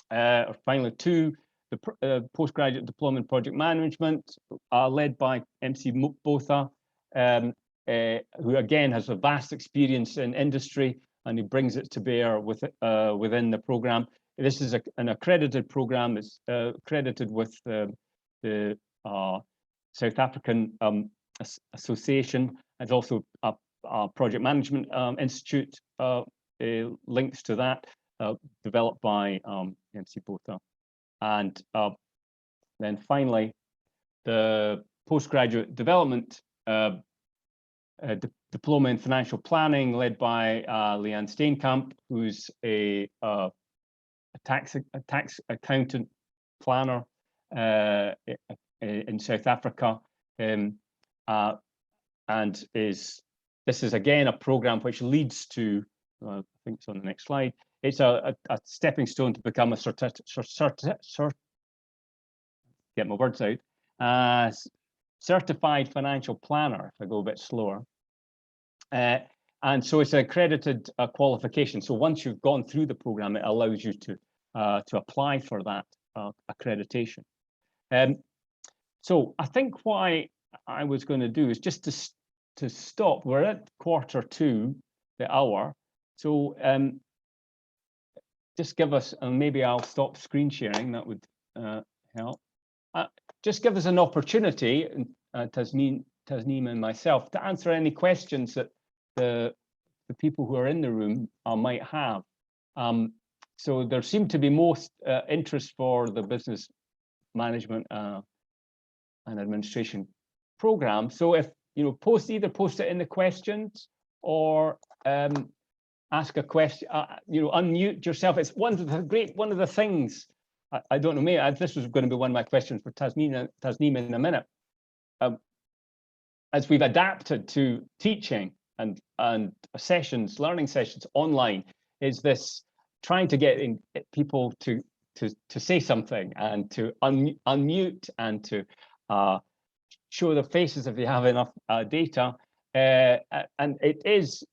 finally two, the postgraduate diploma in project management led by MC Botha, who again has a vast experience in industry, and he brings it to bear within the program. This is an accredited program. It's accredited with the South African Association. It's also a project management institute links to that, developed by MC Botha. And then finally, the postgraduate development diploma in financial planning led by Leanne Steenkamp, who's a tax accountant planner in South Africa, and this is again a program which leads to, I think it's on the next slide, it's a stepping stone to become a certified financial planner, if I go a bit slower. And so it's an accredited qualification. So once you've gone through the program, it allows you to apply for that accreditation. So I think what I was going to do is just to stop. We're at 1:45 the hour. So just give us, and maybe I'll stop screen sharing, that would help. Just give us an opportunity, Tasneem and myself, to answer any questions that the people who are in the room might have. So there seemed to be most interest for the business management and administration program. So if either post it in the questions or ask a question, unmute yourself. It's one of the things. I don't know, maybe this was going to be one of my questions for Tasneem in a minute. As we've adapted to teaching and learning sessions online, is this trying to get people to say something and to unmute and to show their faces if they have enough data. And it is,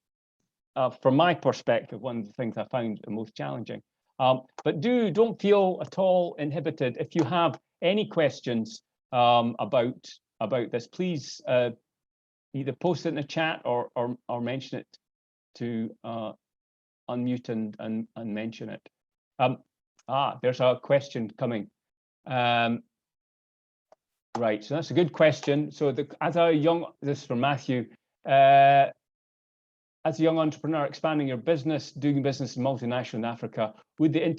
from my perspective, one of the things I found the most challenging. But don't feel at all inhibited. If you have any questions about this, please either post it in the chat or mention it to unmute and mention it. There's a question coming. Right, so that's a good question. So this is from Matthew. As a young entrepreneur expanding your business, doing business in multinational in Africa, would the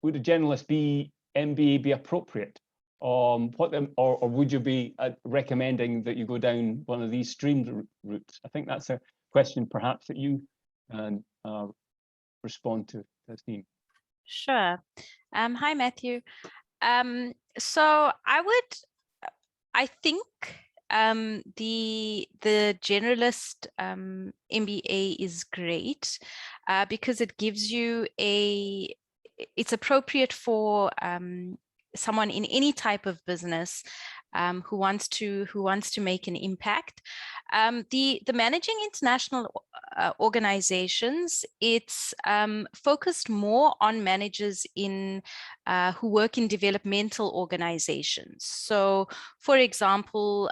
generalist MBA be appropriate? Or would you be recommending that you go down one of these streamed routes? I think that's a question perhaps that you can respond to, Tasneem. Sure. Hi, Matthew. So I think the generalist MBA is great because it gives you it's appropriate for someone in any type of business who wants to make an impact. The managing international organizations, it's focused more on managers who work in developmental organizations. So, for example,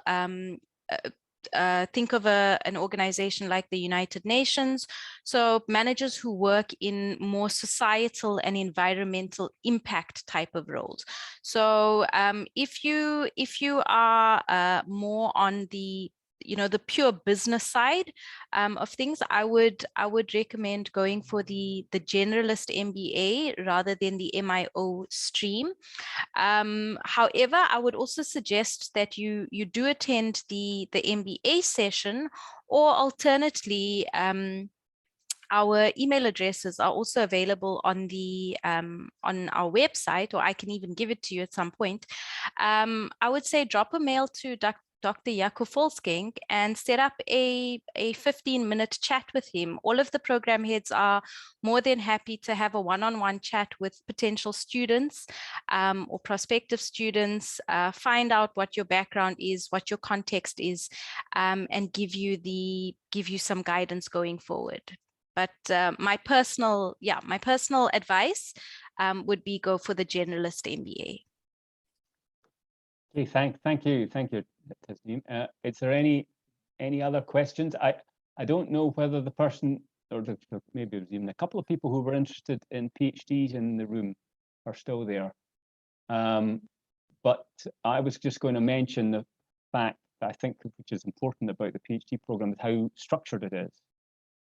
think of an organization like the United Nations. So managers who work in more societal and environmental impact type of roles. So if you are more on the the pure business side of things, I would recommend going for the generalist MBA rather than the MIO stream. However, I would also suggest that you do attend the MBA session, or alternately, our email addresses are also available on the on our website, or I can even give it to you at some point. I would say drop a mail to Dr. Jaco Volsking and set up a 15-minute chat with him. All of the program heads are more than happy to have a one-on-one chat with potential students or prospective students, find out what your background is, what your context is, and give you some guidance going forward. But my personal advice would be go for the generalist MBA. Okay, thank you, Tasneem. Is there any other questions? I don't know whether the person, or maybe it was even a couple of people who were interested in PhDs in the room are still there. But I was just going to mention the fact that I think which is important about the PhD program is how structured it is.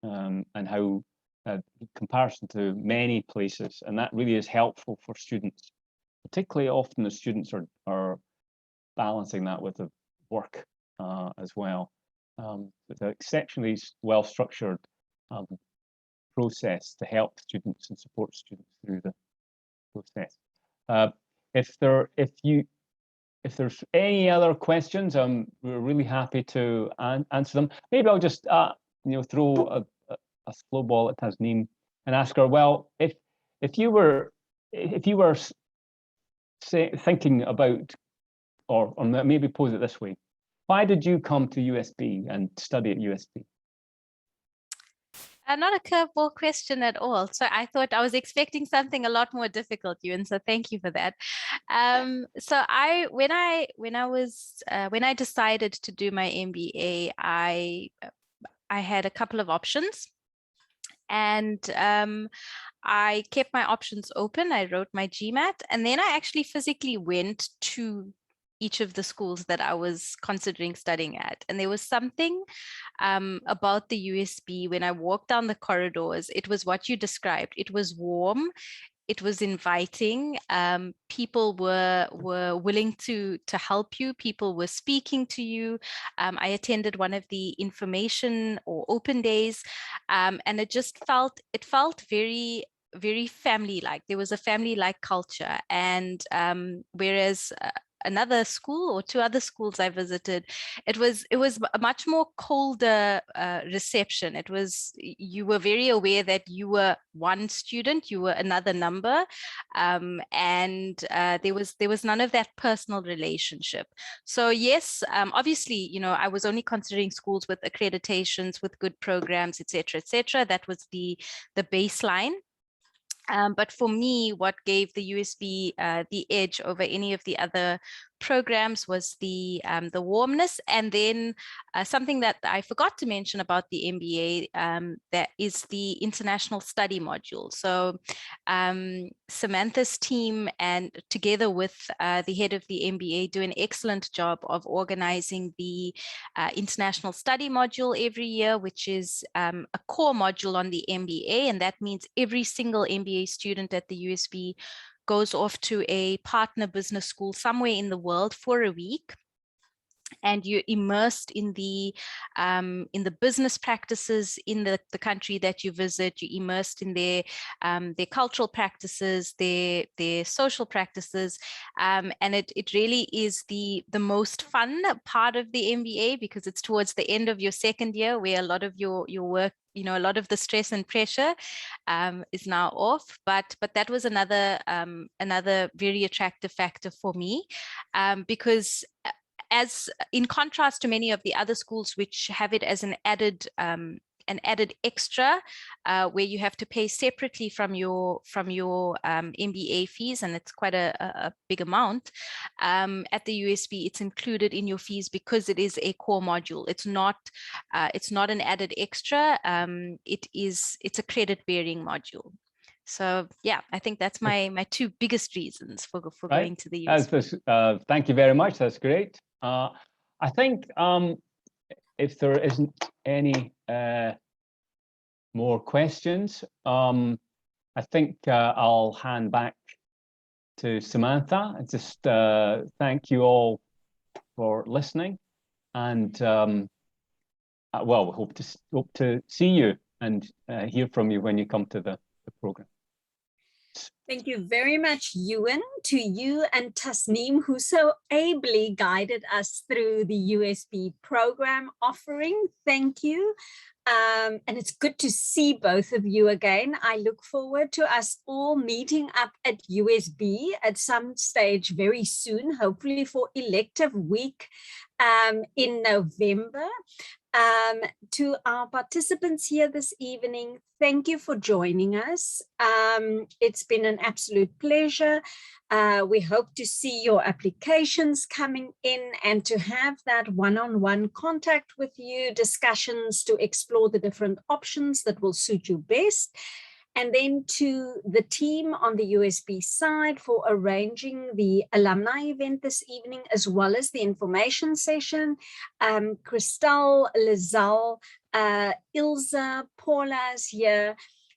And how in comparison to many places, and that really is helpful for students. Particularly often the students are balancing that with the work as well. It's an exceptionally well-structured process to help students and support students through the process. If there's any other questions, we're really happy to answer them. Maybe I'll just throw a slow ball at Tasneem and ask her, well, if you were thinking about, or maybe pose it this way, why did you come to USB and study at USB? Not a curveball question at all. So I thought I was expecting something a lot more difficult, Ewan. So thank you for that. So when I decided to do my MBA, I had a couple of options. And I kept my options open. I wrote my GMAT, and then I actually physically went to each of the schools that I was considering studying at. And there was something about the USB when I walked down the corridors. It was what you described. It was warm. It was inviting. People were willing to help you. People were speaking to you. I attended one of the information or open days, and it felt very, very family-like. There was a family-like culture, and whereas another school or two other schools I visited, it was a much more colder reception. You were very aware that you were one student, you were another number, and there was none of that personal relationship. So yes, obviously, I was only considering schools with accreditations, with good programs, etc., etc. That was the baseline. But for me, what gave the USB the edge over any of the other programs was the warmness, and then something that I forgot to mention about the MBA, that is the international study module. So Samantha's team, and together with the head of the MBA, do an excellent job of organizing the international study module every year, which is a core module on the MBA, and that means every single MBA student at the USB goes off to a partner business school somewhere in the world for a week, and you're immersed in the business practices in the country that you visit. You're immersed in their cultural practices, their social practices, and it really is the most fun part of the MBA, because it's towards the end of your second year where a lot of your work, a lot of the stress and pressure is now off. But that was another very attractive factor for me, because as in contrast to many of the other schools which have it as an added extra, where you have to pay separately from your MBA fees, and it's quite a big amount. At the USB, it's included in your fees because it is a core module. It's not an added extra. It's a credit-bearing module. So yeah, I think that's my two biggest reasons for going to the USB. Thank you very much. That's great. I think if there isn't any more questions, I think I'll hand back to Samantha and just thank you all for listening, and well, we hope to see you and hear from you when you come to the program. Thank you very much, Ewan, to you and Tasneem, who so ably guided us through the USB program offering. Thank you. And it's good to see both of you again. I look forward to us all meeting up at USB at some stage very soon, hopefully for elective week in November. To our participants here this evening, thank you for joining us. It's been an absolute pleasure. We hope to see your applications coming in and to have that one-on-one contact with you, discussions to explore the different options that will suit you best. And then to the team on the USB side for arranging the alumni event this evening, as well as the information session. Christelle, Lizelle, Ilza, Paula's here,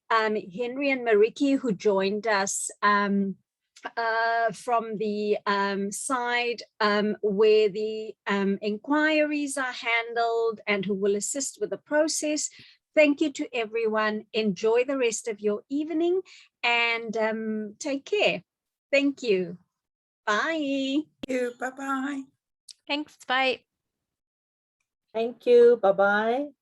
Henry and Mariki, who joined us from the side where the inquiries are handled and who will assist with the process. Thank you to everyone. Enjoy the rest of your evening and take care. Thank you. Bye. Thank you. Bye-bye. Thanks. Bye. Thank you. Bye-bye.